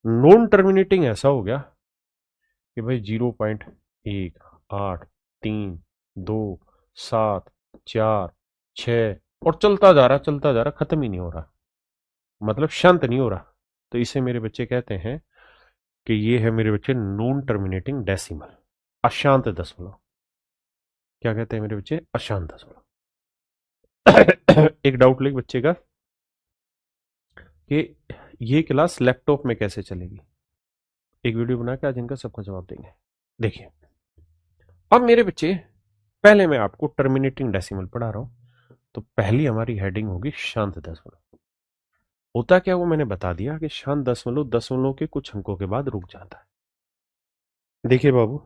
नॉन टर्मिनेटिंग ऐसा हो गया कि भाई 0.1 8 3 2 7 4 6 और चलता जा रहा, चलता जा रहा, खत्म ही नहीं हो रहा, मतलब शांत नहीं हो रहा। तो इसे मेरे बच्चे कहते हैं कि ये है मेरे बच्चे नॉन टर्मिनेटिंग डेसिमल। अशांत दशमलव। क्या कहते हैं मेरे बच्चे? अशांत दशमलव। एक डाउट लेके बच्चे का कि ये क्लास लैपटॉप में कैसे चलेगी, एक वीडियो बना के आज इनका सबका जवाब देंगे। देखिए, अब मेरे बच्चे पहले मैं आपको टर्मिनेटिंग डेसिमल पढ़ा रहा हूं, तो पहली हमारी हेडिंग होगी शांत दशमलव। होता क्या वो मैंने बता दिया कि शांत दशमलव दशमलव के कुछ अंकों के बाद रुक जाता है। देखिए बाबू,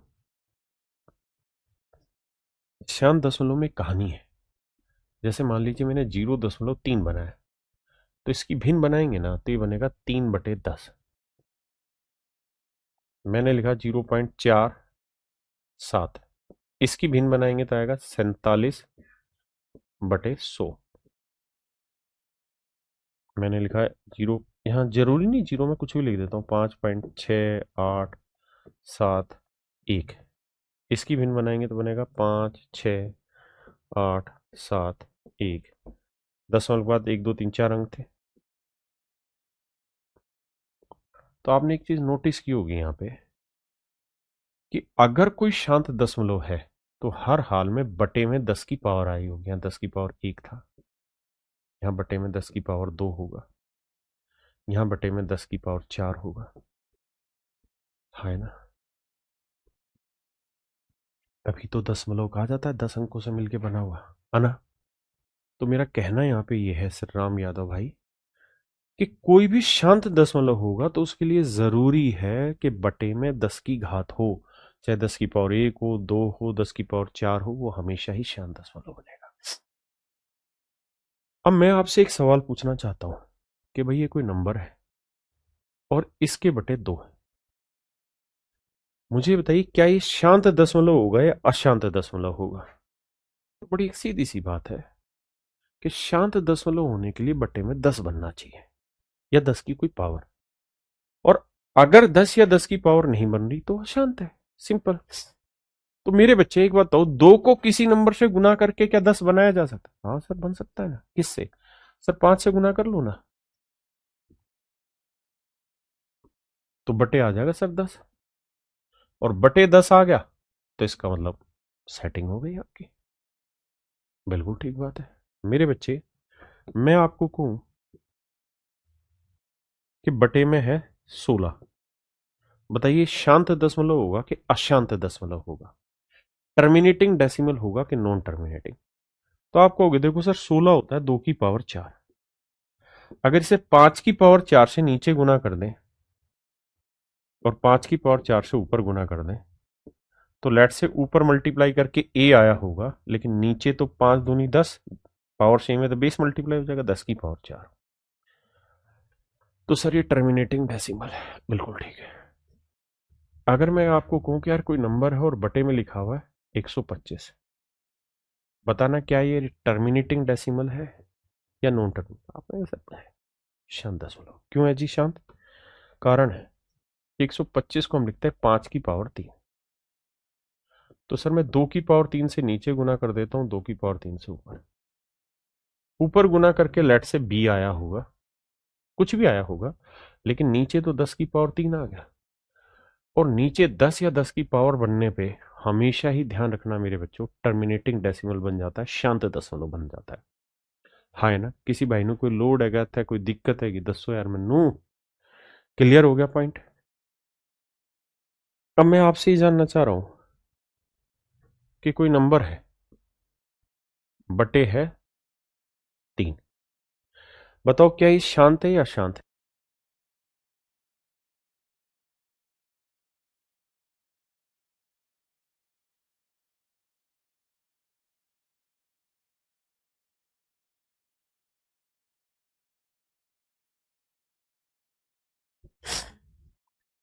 शांत दशमलव में कहानी है। जैसे मान लीजिए मैंने 0.3 बनाया, तो इसकी भिन्न बनाएंगे ना तो ये बनेगा 3/10। मैंने लिखा 0.47, इसकी भिन्न बनाएंगे तो आएगा 47/100। मैंने लिखा है जीरो, यहाँ जरूरी नहीं जीरो, में कुछ भी लिख देता हूँ, 5.687 इसकी भिन्न बनाएंगे तो बनेगा 56871। दशमलव के बाद 1 2 3 4 अंक थे। तो आपने एक चीज नोटिस की होगी यहाँ पे कि अगर कोई शांत दशमलव है तो हर हाल में बटे में 10 की पावर आई होगी। यहाँ 10 की पावर 1 था, यहाँ बटे में 10 की पावर 2 होगा, यहाँ बटे में 10 की पावर 4 होगा, है ना? तभी तो दशमलव कहा जाता है 10 अंकों से मिलके बना हुआ, है ना? तो मेरा कहना यहाँ पे ये है सर राम यादव भाई, कि कोई भी शांत दशमलव होगा तो उसके लिए जरूरी है कि बटे में 10 की घात हो, चाहे 10 की पावर 1 हो, 2 हो, 10 की पावर 4 हो, वो हमेशा ही शांत दशमलव बनेगा। अब मैं आपसे एक सवाल पूछना चाहता हूं कि भाई ये कोई नंबर है और इसके बटे 2 है, मुझे बताइए क्या ये शांत दशमलव होगा या अशांत दशमलव होगा? तो बड़ी एक सीधी सी बात है कि शांत दशमलव होने के लिए बटे में 10 बनना चाहिए या 10 की कोई पावर, और अगर 10 या 10 की पावर नहीं बन रही तो अशांत है, सिंपल। तो मेरे बच्चे एक बात बताओ, 2 को किसी नंबर से गुना करके क्या 10 बनाया जा सकता है? हाँ सर बन सकता है ना। किससे? सर 5 से गुना कर लो ना, तो बटे आ जाएगा सर 10, और बटे 10 आ गया तो इसका मतलब सेटिंग हो गई आपकी। बिल्कुल ठीक बात है मेरे बच्चे। मैं आपको कहूं कि बटे में है 16, बताइए शांत दशमलव होगा कि अशांत दशमलव होगा, टर्मिनेटिंग डेसिमल होगा कि नॉन टर्मिनेटिंग? तो आप कहोगे देखो सर 16 होता है 2 की पावर 4, अगर इसे 5 की पावर 4 से नीचे गुना कर दें और 5 की पावर 4 से ऊपर गुना कर दें, तो लेट से ऊपर मल्टीप्लाई करके ए आया होगा, लेकिन नीचे तो 5 दूनी 10, पावर सेम है तो बेस मल्टीप्लाई हो जाएगा 10 की पावर 4। तो सर ये टर्मिनेटिंग डेसिमल है, बिल्कुल ठीक है। अगर मैं आपको कहूं कि यार कोई नंबर है और बटे में लिखा हुआ है 125, बताना क्या ये टर्मिनेटिंग डेसिमल है या नॉन टर्मिनेटिंग? आपने सब है शांत दशमलव। क्यों है जी शांत? कारण है 125 को हम लिखते हैं 5 की पावर 3, तो सर मैं 2 की पावर 3 से नीचे गुना कर देता हूं 2 की पावर 3 से ऊपर, ऊपर गुना करके लेट से बी आया होगा, कुछ भी आया होगा, लेकिन नीचे तो 10 की पावर 3 आ गया, और नीचे 10 या 10 की पावर बनने पे हमेशा ही ध्यान रखना मेरे बच्चों, टर्मिनेटिंग डेसिमल बन जाता है, शांत दशमलव बन जाता है। हाँ है ना? किसी भाई ने कोई लोड है था, कोई दिक्कत है कि दसो यार मैनू, क्लियर हो गया पॉइंट? अब मैं आपसे ही जानना चाह रहा हूं कि कोई नंबर है, बटे है 3, बताओ क्या ये शांत है या अशांत है?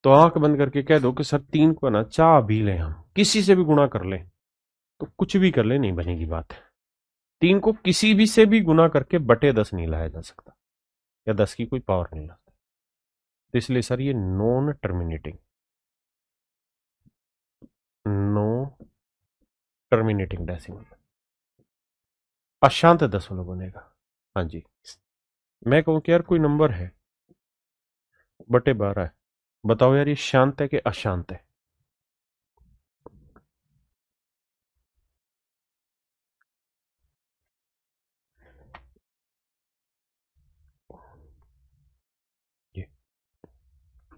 तो आंख बंद करके कह दो कि सर 3 को ना चाह भी लें, हम किसी से भी गुणा कर लें, तो कुछ भी कर ले नहीं बनेगी बात। 3 को किसी भी से भी गुना करके बटे 10 नहीं लाया जा सकता, या 10 की कोई पावर नहीं ला सकता। तो इसलिए सर ये non terminating, no terminating decimal, अशांत दशमलव बनेगा। हाँ जी, मैं कहूं कि यार कोई नंबर है बटे 12 है, बताओ यार ये शांत है कि अशांत है?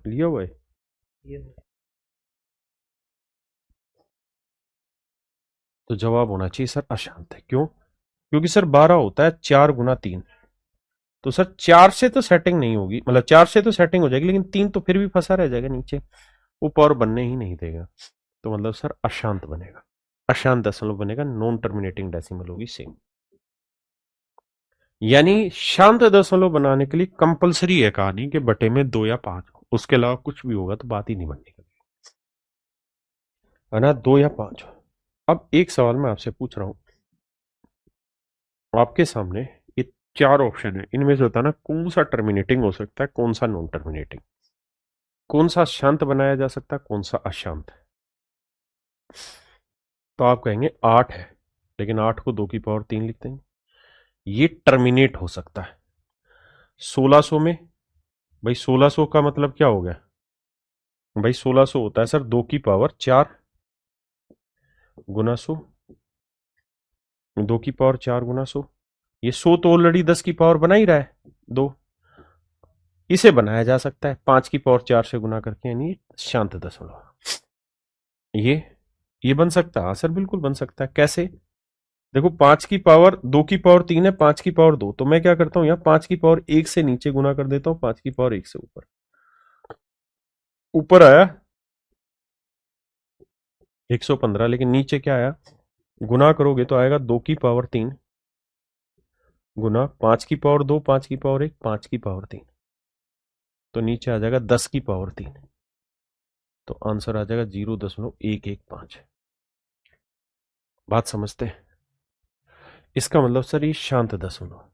लिया हुआ है? तो जवाब होना चाहिए सर अशांत है। क्यों? क्योंकि सर 12 होता है 4 × 3। तो सर 4 से तो सेटिंग नहीं होगी, मतलब 4 से तो सेटिंग हो जाएगी, लेकिन 3 तो फिर भी फंसा रह जाएगा नीचे, वो पावर बनने ही नहीं देगा। तो मतलब सर अशांत बनेगा, अशांत दशमलव बनेगा, नॉन टर्मिनेटिंग डेसिमल होगी सेम। यानी शांत दशमलव बनाने के लिए कंपलसरी है कहानी कि बटे में 2 या 5 हो, उसके अलावा कुछ भी होगा तो बात ही नहीं बनने का, है ना, 2 या 5 हो। अब एक सवाल मैं आपसे पूछ रहा हूं, आपके सामने ये 4 ऑप्शन है, इनमें से होता है ना कौन सा टर्मिनेटिंग हो सकता है, कौन सा नॉन टर्मिनेटिंग, कौन सा शांत बनाया जा सकता है, कौन सा अशांत है। तो आप कहेंगे 8 है, लेकिन 8 को 2 की पावर 3 लिख देंगे, ये टर्मिनेट हो सकता है। 1600 में, भाई 1600 का मतलब क्या हो गया भाई, 1600 होता है सर 2 की पावर 4 गुना 100, 2 की पावर 4 गुना 100। ये 100 तो ऑलरेडी 10 की पावर बना ही रहा है 2, इसे बनाया जा सकता है 5 की पावर 4 से गुना करके, यानी शांत दशमलव। ये ये बन सकता है, हाँ सर बिल्कुल बन सकता है। कैसे? देखो 5 की पावर 2 की पावर 3 है, 5 की पावर 2, तो मैं क्या करता हूं, यहाँ 5 की पावर 1 से नीचे गुना कर देता हूं, 5 की पावर 1 से ऊपर, ऊपर आया 115, लेकिन नीचे क्या आया, गुना करोगे तो आएगा 2 की पावर 3 गुना 5 की पावर 2, 5 की पावर 1, 5 की पावर 3, तो नीचे आ जाएगा 10 की पावर 3। तो आंसर आ जाएगा 0.115। बात समझते हैं? इसका मतलब सर ये शांत दशमलव।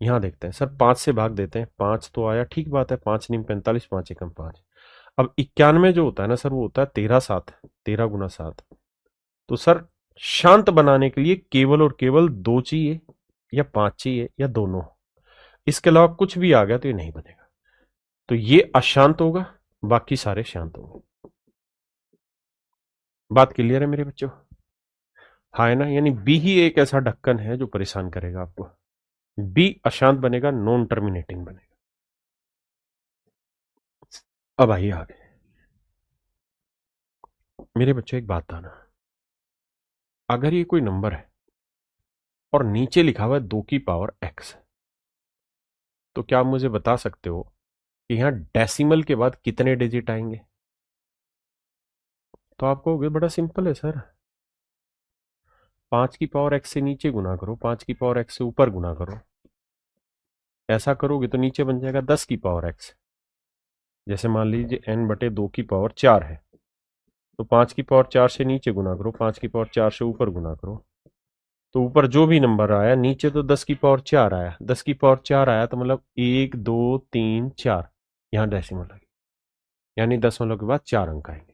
यहां देखते हैं सर, 5 से भाग देते हैं, 5 तो आया, ठीक बात है, 5×9 = 45, 5 × 1 = 5। अब 91 जो होता है ना सर, वो होता है 13×7, 13 × 7। तो सर शांत बनाने के लिए केवल और केवल 2 चाहिए या 5 चाहिए या दोनों, इसके अलावा कुछ भी आ गया तो ये नहीं बनेगा। तो ये अशांत होगा, बाकी सारे शांत होंगे। बात क्लियर है मेरे बच्चों? हाँ है ना, यानी बी ही एक ऐसा ढक्कन है जो परेशान करेगा आपको। बी अशांत बनेगा, नॉन टर्मिनेटिंग बनेगा। अब आइए आगे। मेरे बच्चों एक बात था ना, अगर ये कोई नंबर है और नीचे लिखा हुआ है 2 की पावर x, तो क्या आप मुझे बता सकते हो कि यहां डेसिमल के बाद कितने डिजिट आएंगे? तो आप कहोगे बड़ा सिंपल है सर, 5 की पावर x से नीचे गुना करो, 5 की पावर x से ऊपर गुना करो। ऐसा करोगे तो नीचे बन जाएगा 10 की पावर x। जैसे मान लीजिए n/2 की पावर 4 है, तो 5 की पावर 4 से नीचे गुना करो, 5 की पावर 4 से ऊपर गुना करो, तो ऊपर जो भी नंबर आया, नीचे तो 10 की पावर 4 आया, 10 की पावर 4 आया तो मतलब 1 2 3 4, यहां डेसिमल लगी, यानी दशमलव के बाद 4 अंक आएंगे।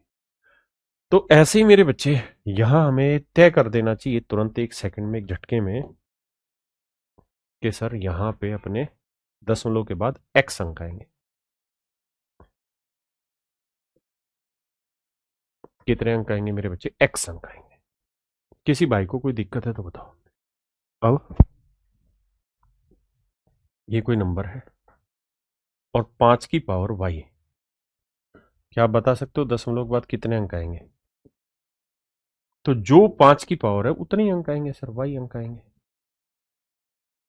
तो ऐसे ही मेरे बच्चे, यहां हमें तय कर देना चाहिए तुरंत, 1 सेकंड में, एक झटके में, कि सर यहां पे अपने दशमलव के बाद x अंक आएंगे। कितने अंक आएंगे मेरे बच्चे? x अंक आएंगे। किसी भाई को कोई दिक्कत है तो बताओ। अब ये कोई नंबर है और 5 की पावर y, क्या आप बता सकते हो दशमलव के बाद कितने अंक आएंगे? तो जो 5 की पावर है उतने ही अंक आएंगे सर, y अंक आएंगे,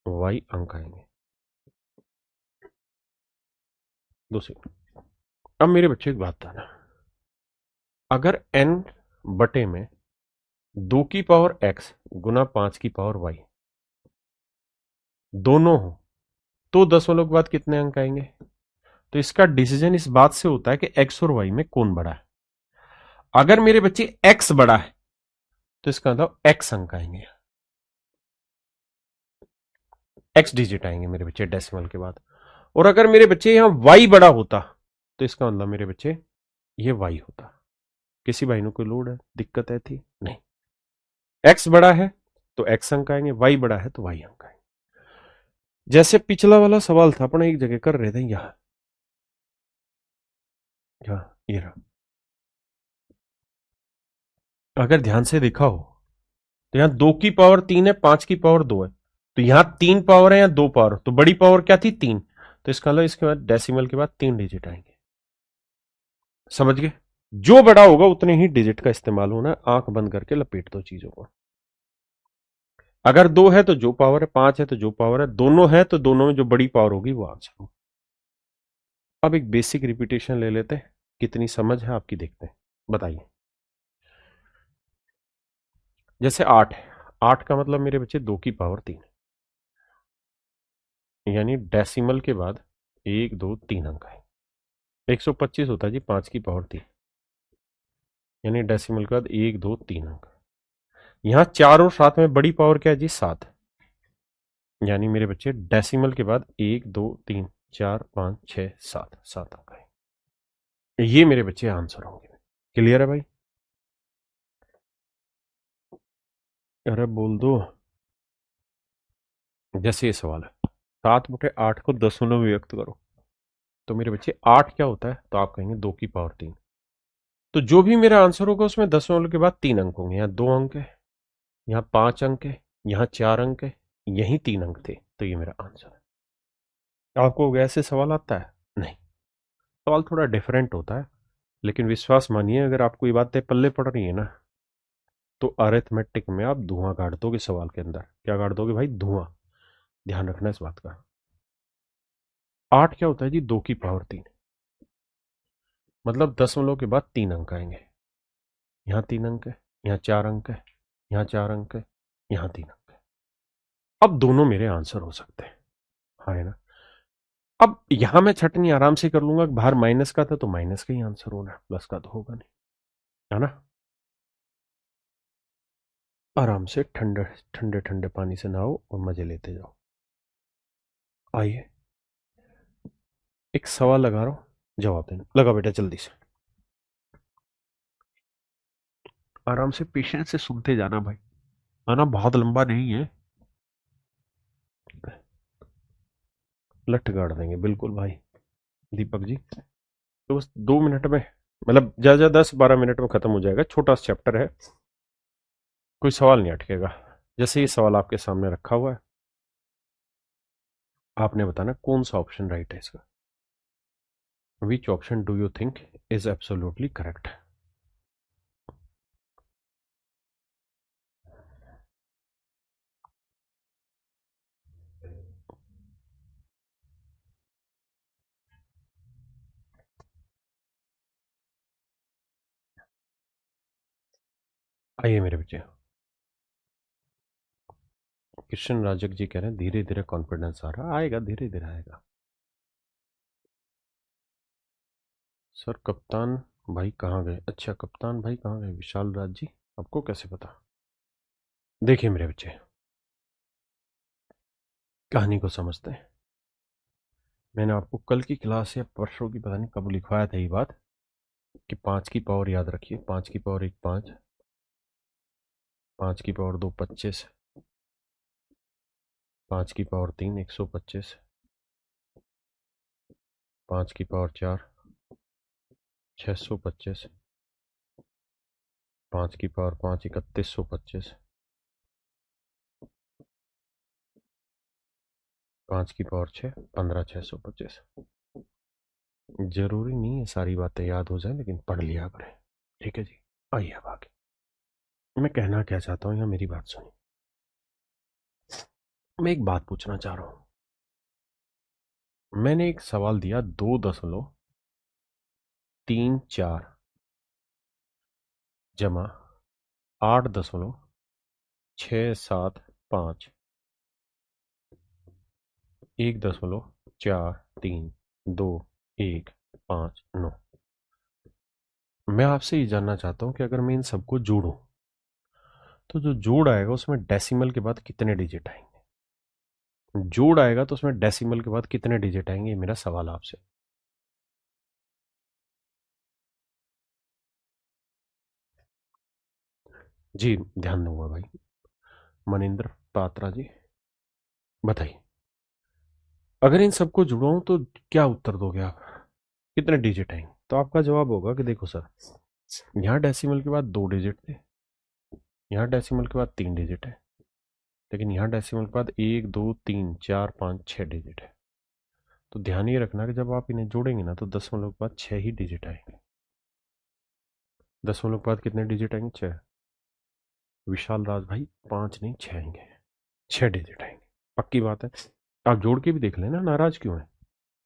y अंक आएंगे। दूसरी, अब मेरे बच्चे एक बात था ना, अगर n बटे में 2 की पावर x गुना 5 की पावर y दोनों हो, तो दशमलव के बाद कितने अंक आएंगे? तो इसका डिसीजन इस बात से होता है कि x और y में कौन बड़ा है। अगर मेरे बच्चे x बड़ा है तो इसका मतलब x अंक आएंगे, x डिजिट आएंगे मेरे बच्चे डेसिमल के बाद। और अगर मेरे बच्चे यहां y बड़ा होता तो इसका मतलब मेरे बच्चे ये y होता। किसी भाई ने कोई लोड है, दिक्कत है थी नहीं, x बड़ा है तो x अंक आएंगे, y बड़ा है तो y अंक आएंगे। जैसे पिछला वाला सवाल था, अपने एक जगह कर रहे थे, यहां ये रहा, अगर ध्यान से देखा हो तो यहां 2 की पावर 3 है, 5 की पावर 2 है, तो यहां 3 पावर है या 2 पावर, तो बड़ी पावर क्या थी? 3। तो इसका मतलब इसके बाद डेसिमल के बाद 3 डिजिट आएंगे। समझ गए? जो बड़ा होगा उतने ही डिजिट का इस्तेमाल होना है। आंख बंद करके लपेट दो चीजों को। अगर 2 है तो जो पावर है, 5 है तो जो पावर है, दोनों है तो दोनों में जो बड़ी पावर होगी वो आंसर हो। अब एक बेसिक रिपीटेशन ले लेते हैं, कितनी समझ है आपकी देखते हैं। बताइए। जैसे 8 है, 8 का मतलब मेरे बच्चे 2 की पावर 3, यानी डेसिमल के बाद 1 2 3 अंक है। 125 होता है जी 5 की पावर 3, यानी डेसिमल के बाद 1 2 3 अंक। यहां 4 और 7 में बड़ी पावर क्या है जी? 7, यानी मेरे बच्चे डेसिमल के बाद 1 2 3 4 5 6 7, 7 अंक है। ये मेरे बच्चे आंसर होंगे। क्लियर है भाई? अरे बोल दो। जैसे ये सवाल है, 7/8 को दशमलव में व्यक्त करो, तो मेरे बच्चे 8 क्या होता है? तो आप कहेंगे 2 की पावर 3। तो जो भी मेरा आंसर होगा उसमें दशमलव के बाद 3 अंक होंगे। यहाँ 2 अंक है, यहाँ 5 अंक है, यहाँ 4 अंक है, यहीं 3 अंक थे, तो ये मेरा आंसर है। आपको ऐसे सवाल आता है? नहीं, सवाल थोड़ा डिफरेंट होता है, लेकिन विश्वास मानिए अगर आपको ये बातें पल्ले पड़ रही है ना, तो अरिथमेटिक में आप धुआं गाड़ दोगे सवाल के अंदर। क्या गाड़ दोगे भाई? धुआं। ध्यान रखना इस बात का। 8 क्या होता है जी? 2 की पावर 3, मतलब दशमलव के बाद 3 अंक आएंगे। यहाँ 3 अंक है, यहाँ 4 अंक है, यहाँ 4 अंक है, यहाँ 3 अंक है। अब दोनों मेरे आंसर हो सकते हैं, हाँ है ना? अब यहां मैं छटनी आराम से कर लूंगा। बाहर माइनस का था तो माइनस का ही आंसर होना है, प्लस का तो होगा नहीं, है ना? आराम से ठंडे ठंडे ठंडे पानी से नहाओ और मजे लेते जाओ। आइए, एक सवाल लगा रहा हूं, जवाब देना। लगा बेटा जल्दी से। आराम से पेशेंस से सुनते जाना भाई, आना बहुत लंबा नहीं है। लठ गाड़ देंगे बिल्कुल भाई दीपक जी। तो बस 2 मिनट में, मतलब ज्यादा 10 12 मिनट में खत्म हो जाएगा। छोटा सा चैप्टर है, कोई सवाल नहीं अटकेगा। जैसे ये सवाल आपके सामने रखा हुआ है, आपने बताना कौन सा ऑप्शन राइट है इसका। Which option do you think is absolutely correct? आइए मेरे बच्चे। कृष्ण राजक जी कह रहे हैं धीरे धीरे कॉन्फिडेंस आ रहा, आएगा धीरे धीरे आएगा। सर कप्तान भाई कहाँ गए? अच्छा कप्तान भाई कहाँ गए? विशाल राज जी, आपको कैसे पता? देखिए मेरे बच्चे, कहानी को समझते हैं। मैंने आपको कल की क्लास या परसों की पता नहीं कब लिखवाया था ये बात, कि 5 की पावर याद रखिए। 5 की पावर 1 5, 5 की पावर 2 25, 5 की पावर 3 125, 5 की पावर 4 625, 5 की पावर 5 3125, 5 की पावर 6 15 625। जरूरी नहीं है सारी बातें याद हो जाए, लेकिन पढ़ लिया करें। ठीक है जी। आइए अब आगे, मैं कहना क्या चाहता हूँ या मेरी बात सुनिए। मैं एक बात पूछना चाह रहा हूँ। मैंने एक सवाल दिया 2.34 जमा 8.675 1.432 1 मैं आपसे ये जानना चाहता हूँ कि अगर मैं इन सबको जोड़ूं, तो जो जोड़ आएगा उसमें डेसिमल के बाद कितने डिजिट आएंगे? जोड़ आएगा तो उसमें डेसिमल के बाद कितने डिजिट आएंगे? ये मेरा सवाल आपसे। जी ध्यान दूंगा भाई। मनिंद्र पात्रा जी, बताइए। अगर इन सबको जुड़ाऊं तो क्या उत्तर दोगे आप? कितने डिजिट आएंगे? तो आपका जवाब होगा कि देखो सर, यहाँ डेसिमल के बाद 2 डिजिट थे, यहाँ डेसिमल के बाद 3 डिजिट है, लेकिन यहाँ डेसिमल के बाद 1 2 3 4 5 6 डिजिट है। तो ध्यान ये रखना कि जब आप इन्हें जोड़ेंगे ना, तो दशमलव के बाद 6 ही डिजिट आएंगे। दशमलव के बाद कितने डिजिट आएंगे? 6। विशाल राज भाई 5 नहीं 6 आएंगे, 6 डिजिट आएंगे, पक्की बात है। आप जोड़ के भी देख लेना, नाराज क्यों है?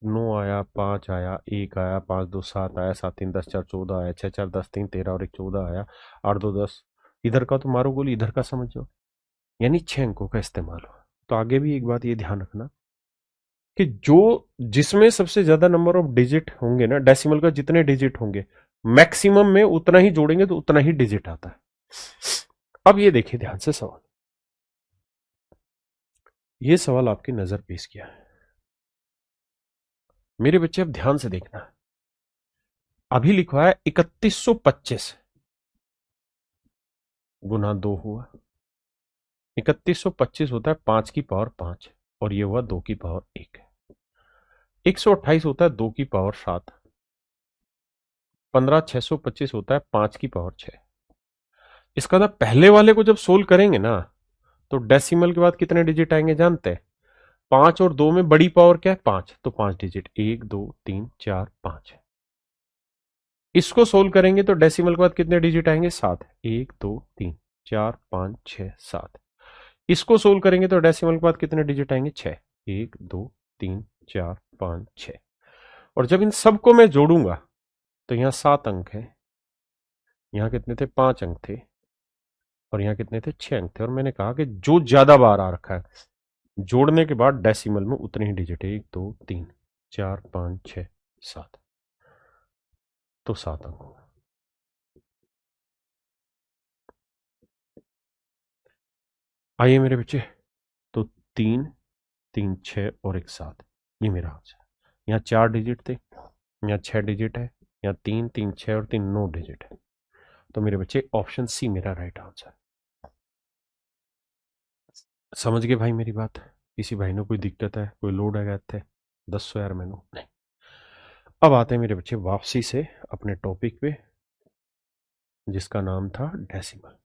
9 आया, 5 आया, 1 आया, 5 2 7 आया, 7 3 10 4 14 आया, 6 4 10 3 13 और 1 14 आया, 8 2 10। इधर का तो मारो गोली, इधर का समझो, यानी 6 अंकों का इस्तेमाल हुआ। तो आगे भी एक बात ये ध्यान रखना कि जो जिसमें सबसे ज्यादा नंबर ऑफ डिजिट होंगे ना, डेसिमल का जितने डिजिट होंगे मैक्सिमम में उतना ही जोड़ेंगे तो उतना ही डिजिट आता है। अब ये देखिए ध्यान से सवाल, ये सवाल आपकी नजर पेश किया है मेरे बच्चे, अब ध्यान से देखना। अभी लिखा है 3125 गुना 2 हुआ। 3125 होता है 5 की पावर 5 और ये हुआ 2 की पावर 1। 128 होता है 2 की पावर 7। 15625 होता है 5 की पावर 6। इसका ना पहले वाले को जब सोल्व करेंगे ना तो डेसिमल के बाद कितने डिजिट आएंगे जानते हैं? 5 और 2 में बड़ी पावर क्या है? 5, तो 5 डिजिट, 1 2 3 4 5। इसको सोल्व करेंगे तो डेसिमल के बाद कितने डिजिट आएंगे? 7, 1 2 3 4 5 6 7। इसको सोल्व करेंगे तो डेसिमल के बाद कितने डिजिट आएंगे? 6, 1 2 3 4 5 6। और जब इन सबको मैं जोड़ूंगा तो यहां 7 अंक है, यहां कितने थे? 5 अंक थे, और यहां कितने थे? 6 अंक थे। और मैंने कहा कि जो ज्यादा बार आ रखा है जोड़ने के बाद डेसिमल में उतने ही डिजिट है, 1 2 3 4 5 6 7, तो 7 अंक होगा। आइए मेरे बच्चे, तो 3 3 6 और 1 7, ये मेरा आंसर। यहाँ 4 डिजिट थे, यहाँ 6 डिजिट है, यहाँ 3 3 6 और 3 9 डिजिट है। तो मेरे बच्चे ऑप्शन सी मेरा राइट आंसर। समझ गए भाई मेरी बात? किसी भाई ने कोई दिक्कत है, कोई लोड है थे 10 यार मैनू नहीं। अब आते हैं मेरे बच्चे वापसी से अपने टॉपिक पे जिसका नाम था डेसिमल।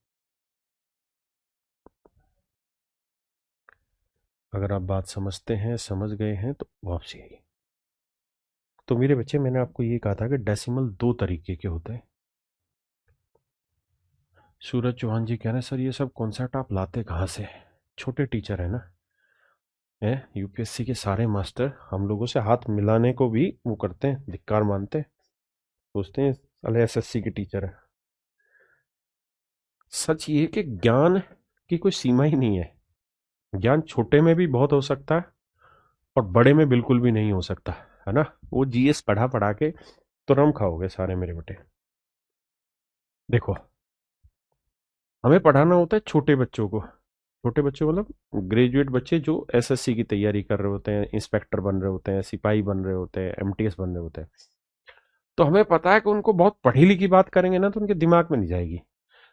अगर आप बात समझते हैं, समझ गए हैं तो वापसी आई। तो मेरे बच्चे मैंने आपको ये कहा था कि डेसिमल 2 तरीके के होते हैं। सूरज चौहान जी कह रहे हैं सर ये सब कॉन्सेप्ट आप लाते कहाँ से? छोटे टीचर है ना, है यूपीएससी के सारे मास्टर हम लोगों से हाथ मिलाने को भी वो करते हैं, धिक्कार मानते हैं, सोचते हैं अरे एसएससी के टीचर है। सच ये कि ज्ञान की कोई सीमा ही नहीं है। ज्ञान छोटे में भी बहुत हो सकता है और बड़े में बिल्कुल भी नहीं हो सकता, है ना? वो जीएस पढ़ा पढ़ा के तो रम खाओगे सारे मेरे बेटे। देखो, हमें पढ़ाना होता है छोटे बच्चों को, छोटे बच्चे मतलब ग्रेजुएट बच्चे जो एसएससी की तैयारी कर रहे होते हैं, इंस्पेक्टर बन रहे होते हैं, सिपाही बन रहे होते हैं, एमटीएस बन रहे होते हैं। तो हमें पता है कि उनको बहुत पढ़ी लिखी बात करेंगे ना तो उनके दिमाग में नहीं जाएगी।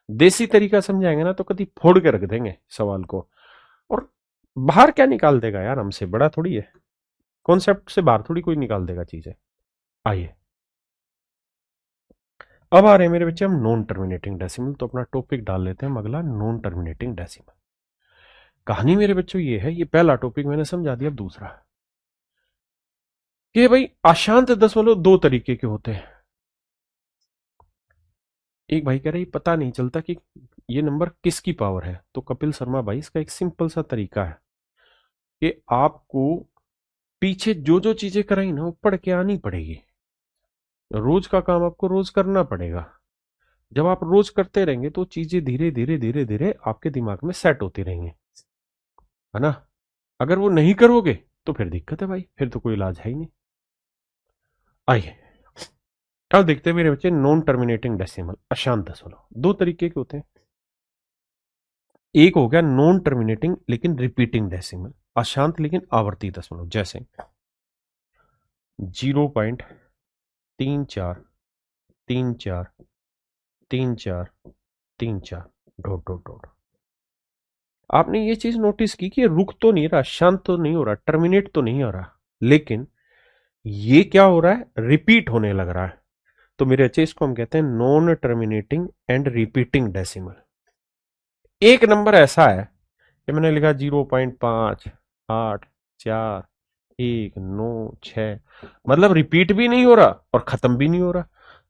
देसी तरीका समझाएंगे ना तो कभी फोड़ के रख देंगे सवाल को, और बाहर क्या निकाल देगा यार, हमसे बड़ा थोड़ी है, कॉन्सेप्ट से बाहर थोड़ी कोई निकाल देगा चीजें। आइए अब आ रहे हैं मेरे बच्चे हम नॉन टर्मिनेटिंग डेसिमल। तो अपना टॉपिक डाल लेते हैं हम अगला, नॉन टर्मिनेटिंग डेसिमल। कहानी मेरे बच्चों ये है, ये पहला टॉपिक मैंने समझा दिया। दूसरा कि भाई अशांत दशमलव 2 तरीके के होते हैं। एक भाई कह रहे पता नहीं चलता कि ये नंबर किसकी पावर है। तो कपिल शर्मा भाई इसका एक सिंपल सा तरीका है कि आपको पीछे जो जो चीजें कराई ना वो पढ़ के आनी पड़ेगी। रोज का काम आपको रोज करना पड़ेगा। जब आप रोज करते रहेंगे तो चीजें धीरे धीरे धीरे धीरे आपके दिमाग में सेट होती रहेंगी, है ना? अगर वो नहीं करोगे तो फिर दिक्कत है भाई, फिर तो कोई इलाज है ही नहीं। आइए अब देखते हैं मेरे बच्चे नॉन टर्मिनेटिंग डेसिमल, अशांत दशमलव। 2 तरीके के होते हैं। एक हो गया नॉन टर्मिनेटिंग लेकिन रिपीटिंग डेसिमल, अशांत लेकिन आवर्ती दशमलव, जैसे 0.343434 डॉट डॉट डॉट। आपने ये चीज नोटिस की कि रुक तो नहीं रहा, शांत तो नहीं हो रहा, टर्मिनेट तो नहीं हो रहा, लेकिन ये क्या हो रहा है? रिपीट होने लग रहा है। तो मेरे अच्छे इसको हम कहते हैं non terminating and repeating decimal. एक नंबर ऐसा है कि मैंने लिखा 0.58416, मतलब रिपीट भी नहीं हो रहा और खत्म भी नहीं हो रहा।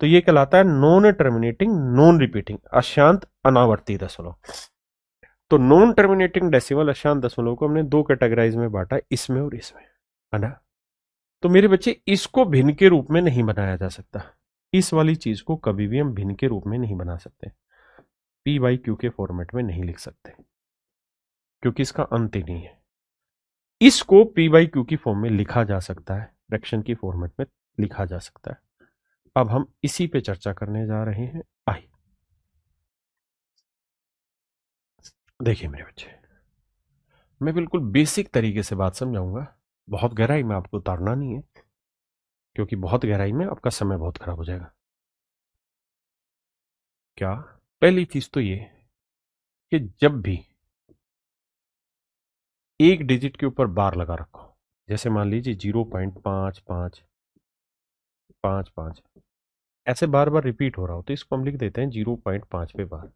तो ये कहलाता है नॉन टर्मिनेटिंग नॉन रिपीटिंग, अशांत अनावर्ती दशमलव। तो नॉन टर्मिनेटिंग डेसिमल अशांत दशमलव को हमने दो कैटेगराइज में बांटा, इसमें और इसमें, है ना। तो मेरे बच्चे इसको भिन्न के रूप में नहीं बनाया जा सकता, इस वाली चीज को कभी भी हम भिन्न के रूप में नहीं बना सकते, पी बाई क्यू के फॉर्मेट में नहीं लिख सकते, क्योंकि इसका अंत ही नहीं है। इसको पी बाई क्यू की फॉर्म में लिखा जा सकता है, फ्रैक्शन की फॉर्मेट में लिखा जा सकता है। अब हम इसी पे चर्चा करने जा रहे हैं। आइए देखिए मेरे बच्चे, मैं बिल्कुल बेसिक तरीके से बात समझाऊंगा, बहुत गहराई में आपको उतारना नहीं है, क्योंकि बहुत गहराई में आपका समय बहुत खराब हो जाएगा। क्या? पहली चीज तो ये कि जब भी एक डिजिट के ऊपर बार लगा रखो, जैसे मान लीजिए 0.5555, ऐसे बार बार रिपीट हो रहा हो, तो इसको हम लिख देते हैं 0.5 पे बार।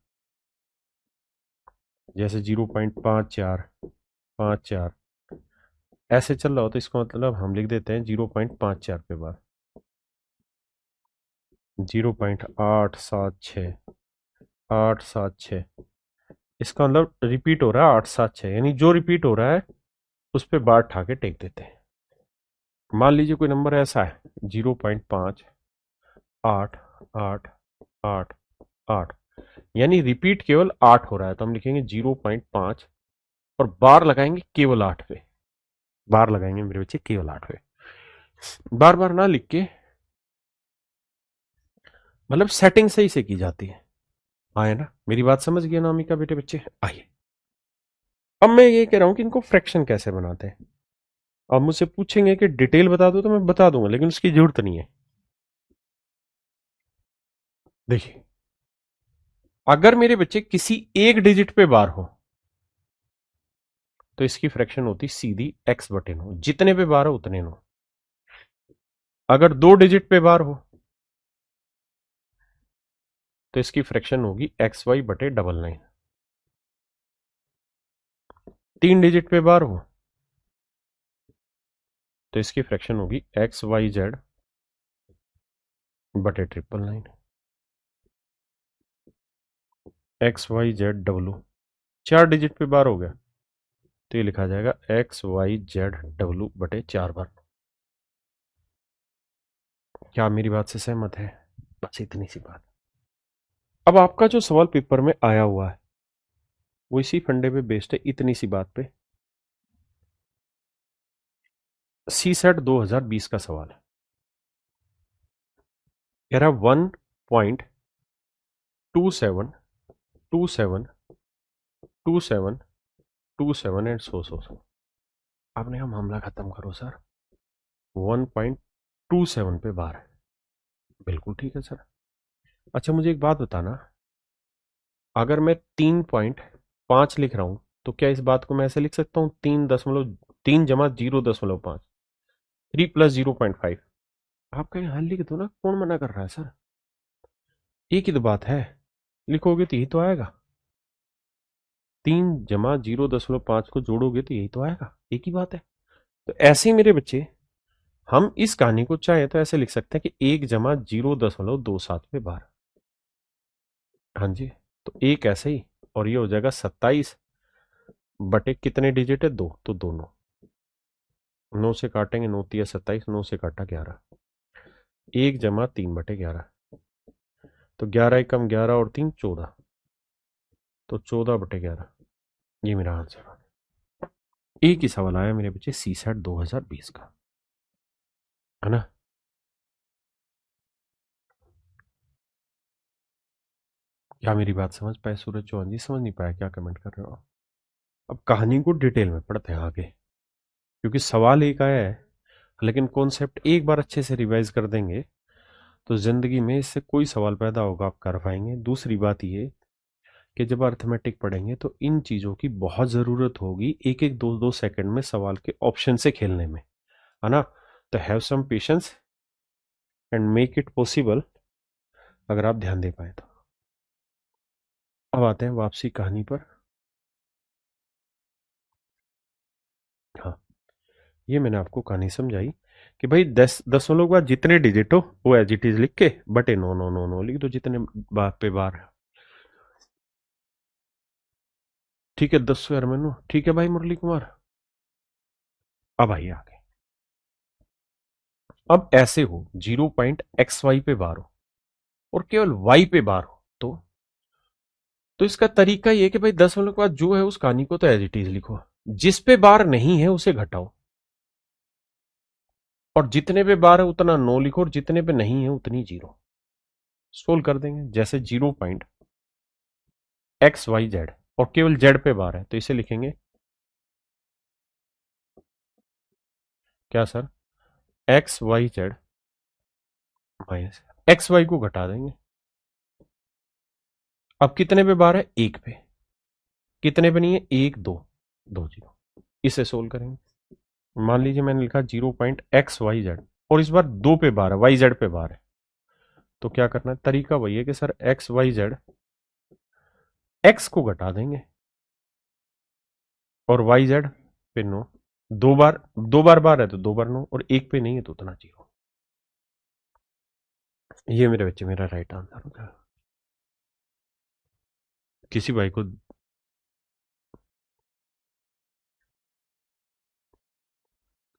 जैसे 0.5454 ऐसे चल रहा हो, तो इसको मतलब हम लिख देते हैं 0.54 पे बार। 0.876 इसका मतलब रिपीट हो रहा है 876, यानी जो रिपीट हो रहा है उस पर बार ठा के टेक देते हैं। मान लीजिए कोई नंबर ऐसा है 0.5888, यानी रिपीट केवल 8 हो रहा है, तो हम लिखेंगे 0.5 और बार लगाएंगे केवल 8 पे, बार लगाएंगे मेरे बच्चे केवल 8 पे, बार बार ना लिख के, मतलब सेटिंग सही से की जाती है। आए ना, मेरी बात समझ गए नामिका बेटे बच्चे? आइए, अब मैं ये कह रहा हूं कि इनको फ्रैक्शन कैसे बनाते हैं। अब मुझसे पूछेंगे कि डिटेल बता दो, तो मैं बता दूंगा, लेकिन उसकी जरूरत नहीं है। देखिए, अगर मेरे बच्चे किसी एक डिजिट पे बार हो, तो इसकी फ्रैक्शन होती सीधी x बटे नो, जितने पे बार हो उतने नो। अगर दो डिजिट पे बार हो, तो इसकी फ्रैक्शन होगी एक्स वाई बटे डबल नाइन। तीन डिजिट पे बार हो, तो इसकी फ्रैक्शन होगी एक्स वाई जेड बटे triple nine. X Y Z W, चार डिजिट पे बार हो गया, तो ये लिखा जाएगा एक्स वाई जेड डब्लू बटे 4 बार। क्या आप मेरी बात से सहमत है? बस इतनी सी बात। अब आपका जो सवाल पेपर में आया हुआ है वो इसी फंडे पे बेस्ड है, इतनी सी बात पे। सी सेट 2020 का सवाल है, कह रहा 1.272727 एंड सो। आपने हम मामला खत्म करो सर। 1.27 पे बार है, बिल्कुल ठीक है सर। अच्छा मुझे एक बात बताना, अगर मैं 3.5 लिख रहा हूं, तो क्या इस बात को मैं ऐसे लिख सकता हूं 3 जमा 0.5, 3 + 0.5? आप कहीं हल लिख दो ना, कौन मना कर रहा है सर? एक ही तो बात है, लिखोगे तो यही तो आएगा। 3 + 0.5 को जोड़ोगे तो यही तो आएगा, एक ही बात है। तो ऐसे ही मेरे बच्चे, हम इस कहानी को चाहे तो ऐसे लिख सकते हैं कि 1 + 0.27 पे बार। हाँ जी, तो एक ऐसे ही, और ये हो जाएगा 27 बटे कितने डिजिट है, दो, तो दोनों 9 से काटेंगे, 9 × 3 = 27, 9 से काटा 11, 1 + 3/11, तो 11 × 11 और 3 14, तो 14/11, ये मेरा आंसर। एक ही सवाल आया मेरे बच्चे सी सेट 2020 का, है ना। क्या मेरी बात समझ पाए सूरज चौहान जी? समझ नहीं पाया? क्या कमेंट कर रहे हो आप? अब कहानी को डिटेल में पढ़ते हैं आगे, क्योंकि सवाल एक आया है, लेकिन कॉन्सेप्ट एक बार अच्छे से रिवाइज कर देंगे तो जिंदगी में इससे कोई सवाल पैदा होगा आप कर पाएंगे। दूसरी बात ये कि जब अर्थमेटिक पढ़ेंगे तो इन चीज़ों की बहुत ज़रूरत होगी, एक एक दो दो सेकंड में सवाल के ऑप्शन से खेलने में, है ना। तो have some patience and make it possible, अगर आप ध्यान दे पाए तो। अब आते हैं वापसी कहानी पर। हाँ, ये मैंने आपको कहानी समझाई कि भाई 10 दशमलव के बाद जितने डिजिट हो वो एज इट इज लिख के बटे नो नो नो नो लिख दो जितने बार पे बार। ठीक है 10 स्क्वायर में नो। ठीक है भाई मुरली कुमार, अब आइए आगे। अब ऐसे हो 0.xy पे बार हो और केवल y पे बार हो तो इसका तरीका ये कि भाई 10 के बाद जो है उस कहानी को तो एज इट इज लिखो, जिस पे बार नहीं है उसे घटाओ, और जितने पे बार है उतना नो लिखो और जितने पे नहीं है उतनी जीरो। सोल्व कर देंगे। जैसे 0.xyz और केवल z पे बार है तो इसे लिखेंगे क्या सर, xyz माइनस xy को घटा देंगे। अब कितने पे बार है, एक पे, कितने पे नहीं है, एक दो, दो जीरो। इसे सोल्व करेंगे। मान लीजिए मैंने लिखा 0.xyz और इस बार दो पे बार है, वाई जेड पे बार है, तो क्या करना है, तरीका वही है कि sir X Y Z, X को घटा देंगे और वाई जेड पे नो, दो बार बार है तो दो बार नो, और एक पे नहीं है तो उतना जीरो। ये मेरे बच्चे मेरा राइट आंसर होगा। किसी भाई को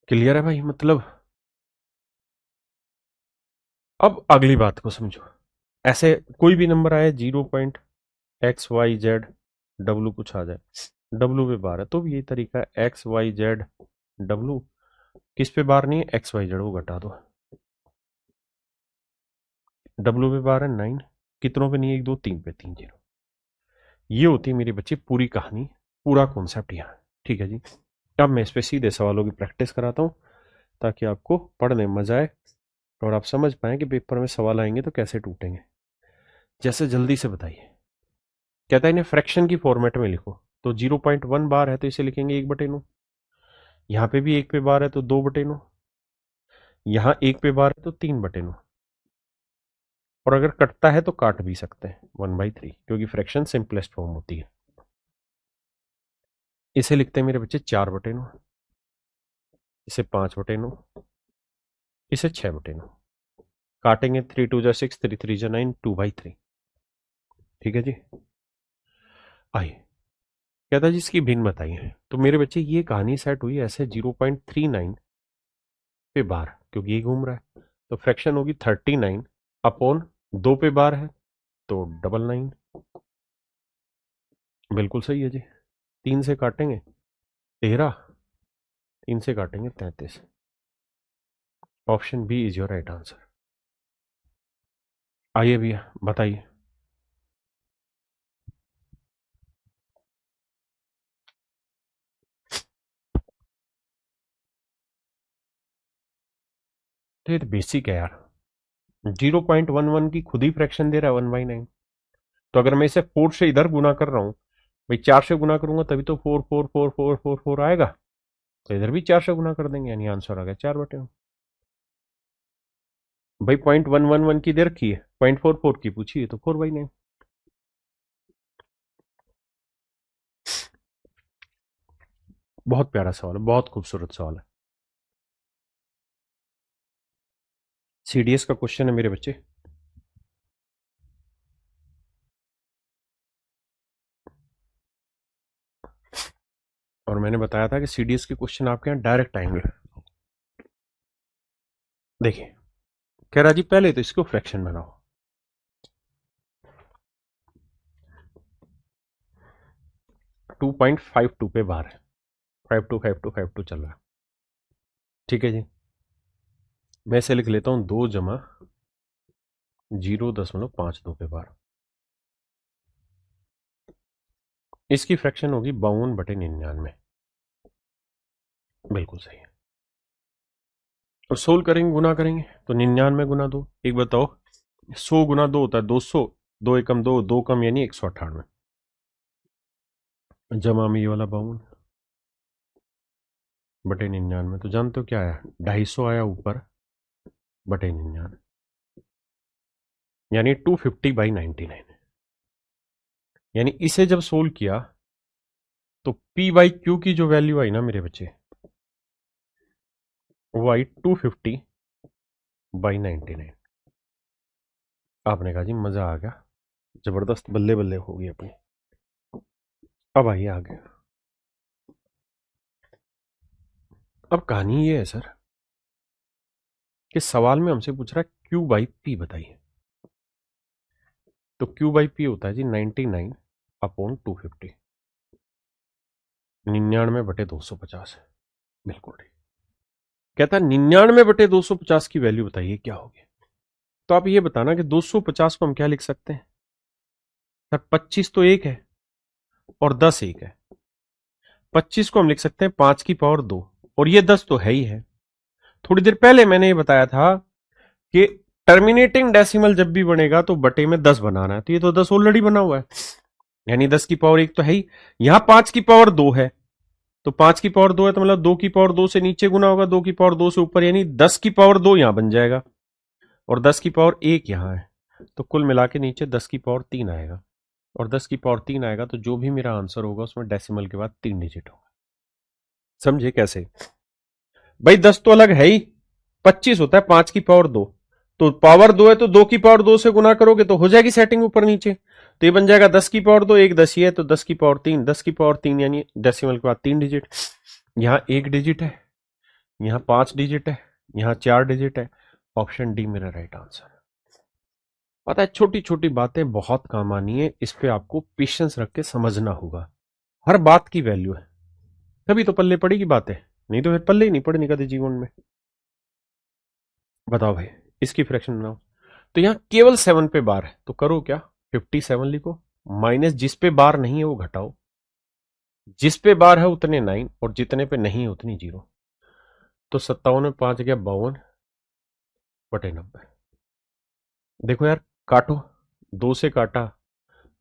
क्लियर है भाई, मतलब अब अगली बात को समझो। ऐसे कोई भी नंबर आए 0.xyz डब्लू कुछ आ जाए, डब्लू पे बार है तो भी यही तरीका है, एक्स वाई जेड डब्लू, किस पे बार नहीं है, एक्स वाई जेड, वो घटा दो। डब्लू पे बार है 9, कितनों पे नहीं है, एक दो तीन पे, तीन जीरो। ये होती है मेरे बच्चे पूरी कहानी, पूरा कॉन्सेप्ट यहाँ। ठीक है जी। अब मैं इस पे सीधे सवालों की प्रैक्टिस कराता हूँ ताकि आपको पढ़ने में मजा आए और आप समझ पाए कि पेपर में सवाल आएंगे तो कैसे टूटेंगे। जैसे जल्दी से बताइए, कहता है इन्हें फ्रैक्शन की फॉर्मेट में लिखो, तो 0.1 बार है तो इसे लिखेंगे 1/9, यहाँ पे भी एक पे बार है तो 2/9, यहाँ एक पे बार है तो 3/9, और अगर कटता है तो काट भी सकते हैं 1/3, क्योंकि फ्रैक्शन सिंपलेस्ट फॉर्म होती है। इसे लिखते हैं मेरे बच्चे 4/9, इसे 5/9, इसे 6/9, काटेंगे 3 2 जा 6, 3 3 जा 9, 2/3। ठीक है जी। आइए, कहता जी इसकी भिन्न बताइए, तो मेरे बच्चे ये कहानी सेट हुई ऐसे 0.39 पे बार, क्योंकि ये घूम रहा है तो फ्रैक्शन होगी 39 अपॉन 2 पे बार है तो 99। बिल्कुल सही है जी। 3 से काटेंगे 13, 3 से काटेंगे 33। Option B is your right answer. आइए भैया बताइए। तो ये तो बेसिक है यार, 0.11 की खुद ही फ्रैक्शन दे रहा है 1/9, तो अगर मैं इसे 4 से इधर गुना कर रहा हूं, भाई 4 से गुना करूंगा तभी तो 4 4 4 4 4 4 आएगा, तो इधर भी 4 से गुना कर देंगे, यानी आंसर आ गया 4/9। भाई 0.111 की दे रखी है, 0.44 की पूछी है तो 4/9। बहुत प्यारा सवाल है, बहुत खूबसूरत सवाल है। सीडीएस का क्वेश्चन है मेरे बच्चे। और मैंने बताया था कि सीडीएस के क्वेश्चन आपके यहाँ डायरेक्ट आएंगे। देखिए, कह रहा जी पहले तो इसको फ्रैक्शन बनाओ, 2.52 पे बार है, 52 चल रहा है। ठीक है जी। मैं इसे लिख लेता हूं 2 + 0.52 पे बार। इसकी फ्रैक्शन होगी 52/99। बिल्कुल सही है। और सोल्व करेंगे, गुना करेंगे तो 99 × 2, एक बताओ 100 × 2 होता है 200, 2 एकम 2, 2 कम यानी 198, जमा में ये वाला 52/99, तो जानते हो क्या आया, 250 आया ऊपर बटे 99, यानी 250/99। यानी इसे जब सोल्व किया तो P/Q की जो वैल्यू आई ना मेरे बच्चे, y 250/99। आपने कहा जी मजा आ गया, जबरदस्त, बल्ले बल्ले हो गई अपनी। अब आइए आगे। अब कहानी ये है सर कि सवाल में हमसे पूछ रहा है Q/P बताइए। तो Q/P होता है जी 99/250, 99/250। बिल्कुल ठीक। कहता है 99/250 की वैल्यू बताइए क्या होगी। तो आप ये बताना कि 250 को हम क्या लिख सकते हैं सर। 25 तो एक है और 10 एक है। 25 को हम लिख सकते हैं 5 की पावर 2, और ये 10 तो है ही है। थोड़ी देर पहले मैंने ये बताया था कि टर्मिनेटिंग डेसिमल जब भी बनेगा तो बटे में 10 बनाना है, तो ये तो 10 ऑलरेडी बना हुआ है, यानी 10 की पावर 1 तो है ही। यहां 5 की पावर 2 है, तो 5 की पावर 2 है तो मतलब 2 की पावर 2 से नीचे गुना होगा 2 की पावर 2 से ऊपर, यानी 10 की पावर 2 यहां बन जाएगा और 10 की पावर 1 यहां है। तो कुल मिला के नीचे 10 की पावर 3 आएगा, और 10 की पावर 3 आएगा तो जो भी मेरा आंसर होगा उसमें डेसिमल के बाद 3 डिजिट होगा। समझे कैसे भाई? 10 तो अलग है ही, 25 होता है 5 की पावर 2, तो पावर 2 है तो 2 की पावर 2 से गुना करोगे तो हो जाएगी सेटिंग ऊपर नीचे, तो ये बन जाएगा 10 की पावर 2, एक 10 ही है तो 10 की पावर 3, 10 की पावर 3 यानी डेसिमल के बाद 3 डिजिट। यहां 1 डिजिट है, यहां 5 डिजिट है, यहां 4 डिजिट है। ऑप्शन डी मेरा राइट आंसर है। पता है छोटी छोटी बातें बहुत काम आनी है, इस पे आपको पेशेंस रख के समझना होगा। हर बात की वैल्यू है, तभी तो पल्ले पड़ेगी बातें, नहीं तो फिर पल्ले ही नहीं पड़नी कभी जीवन में। बताओ भाई, इसकी फ्रैक्शन बनाओ। तो यहां केवल 7 पे बार है तो करो क्या, 57 लिखो, माइनस जिस पे बार नहीं है वो घटाओ, जिस पे बार है उतने 9 और जितने पे नहीं है उतनी 0। तो 57 में 5 गया 52/90। देखो यार, काटो, 2 से काटा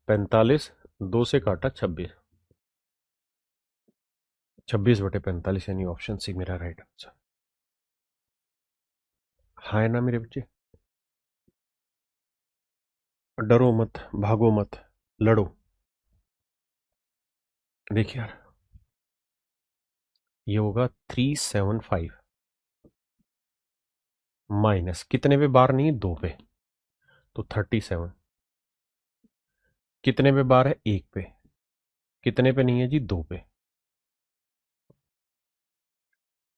45, 2 से काटा 26, 26/45 यानी ऑप्शन सी मेरा राइट आंसर। हाँ है ना मेरे बच्चे? डरो मत, भागो मत, लड़ो। देखिए यार, ये होगा 375 माइनस कितने पे बार नहीं है, 2 पे, तो 37। कितने पे बार है, 1 पे, कितने पे नहीं है जी, 2 पे,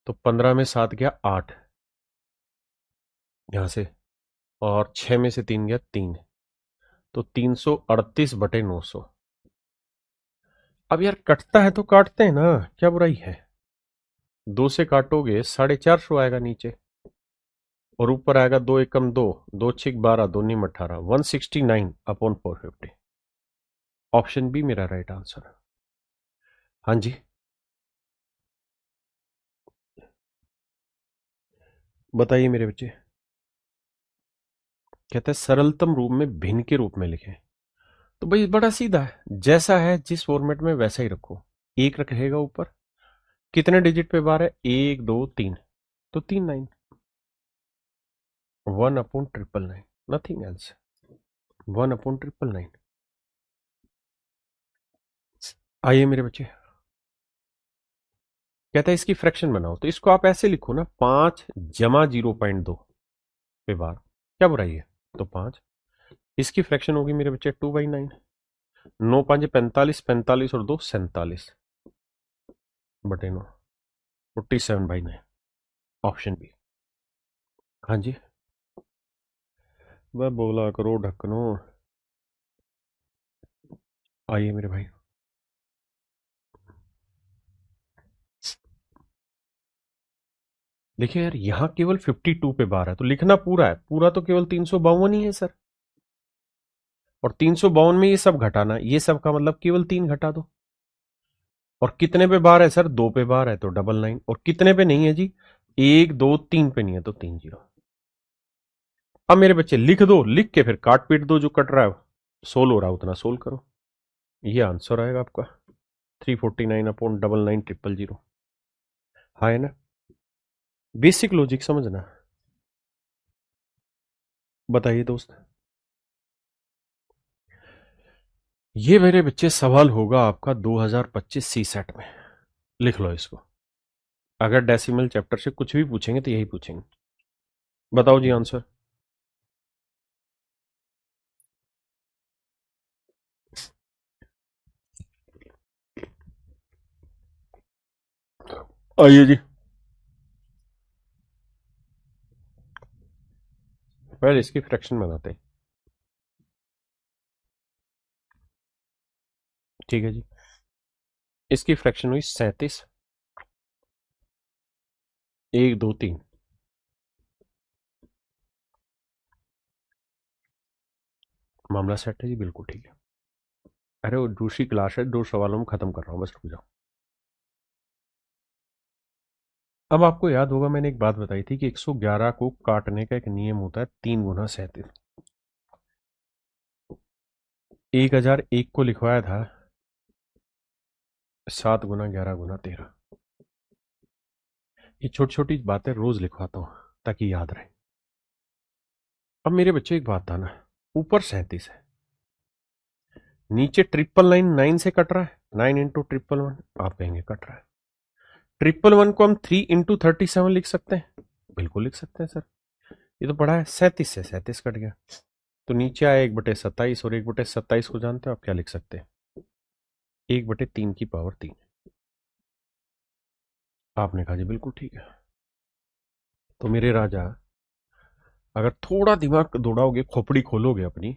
तो 15 में 7 गया 8 यहां से, और 6 में से 3 गया 3, तो 338/900। अब यार कटता है तो काटते हैं ना, क्या बुराई है। 2 से काटोगे 450 आएगा नीचे, और ऊपर आएगा 2 एकम 2, 2 6 12, 2 9 18, 169/450। ऑप्शन बी मेरा राइट आंसर है। हाँ जी, बताइए मेरे बच्चे। कहते हैं सरलतम रूप में भिन्न के रूप में लिखें। तो भाई बड़ा सीधा है, जैसा है जिस फॉर्मेट में वैसा ही रखो। एक रहेगा ऊपर, कितने डिजिट पे बार है, 1 2 3, तो 3 9, 1/999, नथिंग एल्स, 1/999। आइए मेरे बच्चे, कहता है इसकी फ्रैक्शन बनाओ, तो इसको आप ऐसे लिखो ना, 5 - 0.2 पे बार, क्या बुराई है। तो 5, इसकी फ्रैक्शन होगी मेरे बच्चे 2/9, 9 5 45, 45 और 2 47/9, 47/9। Option B. हाँ जी, वह बोला करो ढक्कनो। आइए मेरे भाई, देखिए यार यहां केवल 52 पे बार है तो लिखना पूरा है, पूरा तो केवल 352 ही है सर, और 352 में ये सब घटाना, ये सब का मतलब केवल 3 घटा दो। और कितने पे बार है सर, 2 पे बार है तो 99, और कितने पे नहीं है जी, 1 2 3 पे नहीं है तो 3 0। अब मेरे बच्चे लिख दो, लिख के फिर काट पीट दो, जो कट रहा है सोल हो रहा है उतना सोल करो, ये आंसर आएगा आपका 349/99,000। हाँ है ना, बेसिक लॉजिक समझना। बताइए दोस्त। ये मेरे बच्चे सवाल होगा आपका 2025 सी सेट में, लिख लो इसको। अगर डेसिमल चैप्टर से कुछ भी पूछेंगे तो यही पूछेंगे। बताओ जी आंसर। आइए जी, पहले इसकी फ्रैक्शन बनाते हैं। ठीक है जी, इसकी फ्रैक्शन हुई 37, 1 2 3। मामला सेट है जी, बिल्कुल ठीक है। अरे वो दूसरी क्लास है, 2 सवालों में खत्म कर रहा हूँ, बस रुक जाओ। अब आपको याद होगा मैंने एक बात बताई थी कि 111 को काटने का एक नियम होता है, 3 गुना 37। 1001 को लिखवाया था 7 गुना 11 गुना 13। ये छोटी छोटी बातें रोज लिखवाता हूँ ताकि याद रहे। अब मेरे बच्चे एक बात था ना, ऊपर 37 है, नीचे 999 से कट रहा है, 9 इंटू 111, आप कहेंगे कट रहा है। 111 को हम 3 इंटू 37 लिख सकते हैं, बिल्कुल लिख सकते हैं सर, ये तो पढ़ा है। 37 से 37 कट गया, तो नीचे आया 1/27, और 1/27 को जानते हो आप क्या लिख सकते हैं, 1/3 की पावर 3। आपने कहा जी बिल्कुल ठीक है। तो मेरे राजा, अगर थोड़ा दिमाग दौड़ाओगे, खोपड़ी खोलोगे अपनी,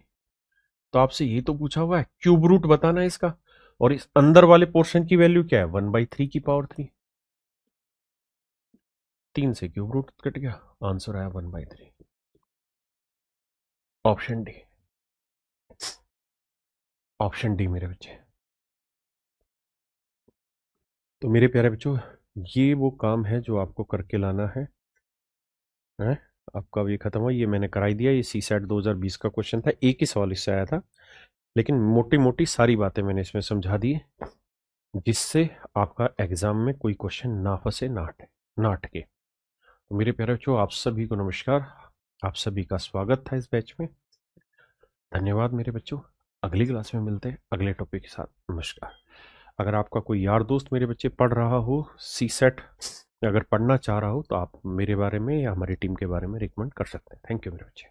तो आपसे ये तो पूछा हुआ है क्यूब रूट बताना है इसका, और इस अंदर वाले पोर्शन की वैल्यू क्या है, 1/3 की पावर 3। 3 से क्यूब रूट कट गया, आंसर आया 1/3। ऑप्शन डी, ऑप्शन डी मेरे बच्चे। तो मेरे प्यारे बच्चों, ये वो काम है जो आपको करके लाना है? आपका अब ये खत्म हुआ, ये मैंने कराई दिया। ये सी सेट 2020 का क्वेश्चन था, एक ही सवाल इससे आया था, लेकिन मोटी मोटी सारी बातें मैंने इसमें समझा दी, जिससे आपका एग्जाम में कोई क्वेश्चन ना फंसे, ना अटके। तो मेरे प्यारे बच्चों, आप सभी को नमस्कार, आप सभी का स्वागत था इस बैच में। धन्यवाद मेरे बच्चों, अगली क्लास में मिलते हैं अगले टॉपिक के साथ। नमस्कार। अगर आपका कोई यार दोस्त मेरे बच्चे पढ़ रहा हो सी सेट, अगर पढ़ना चाह रहा हो, तो आप मेरे बारे में या हमारी टीम के बारे में रिकमेंड कर सकते हैं। थैंक यू मेरे बच्चे।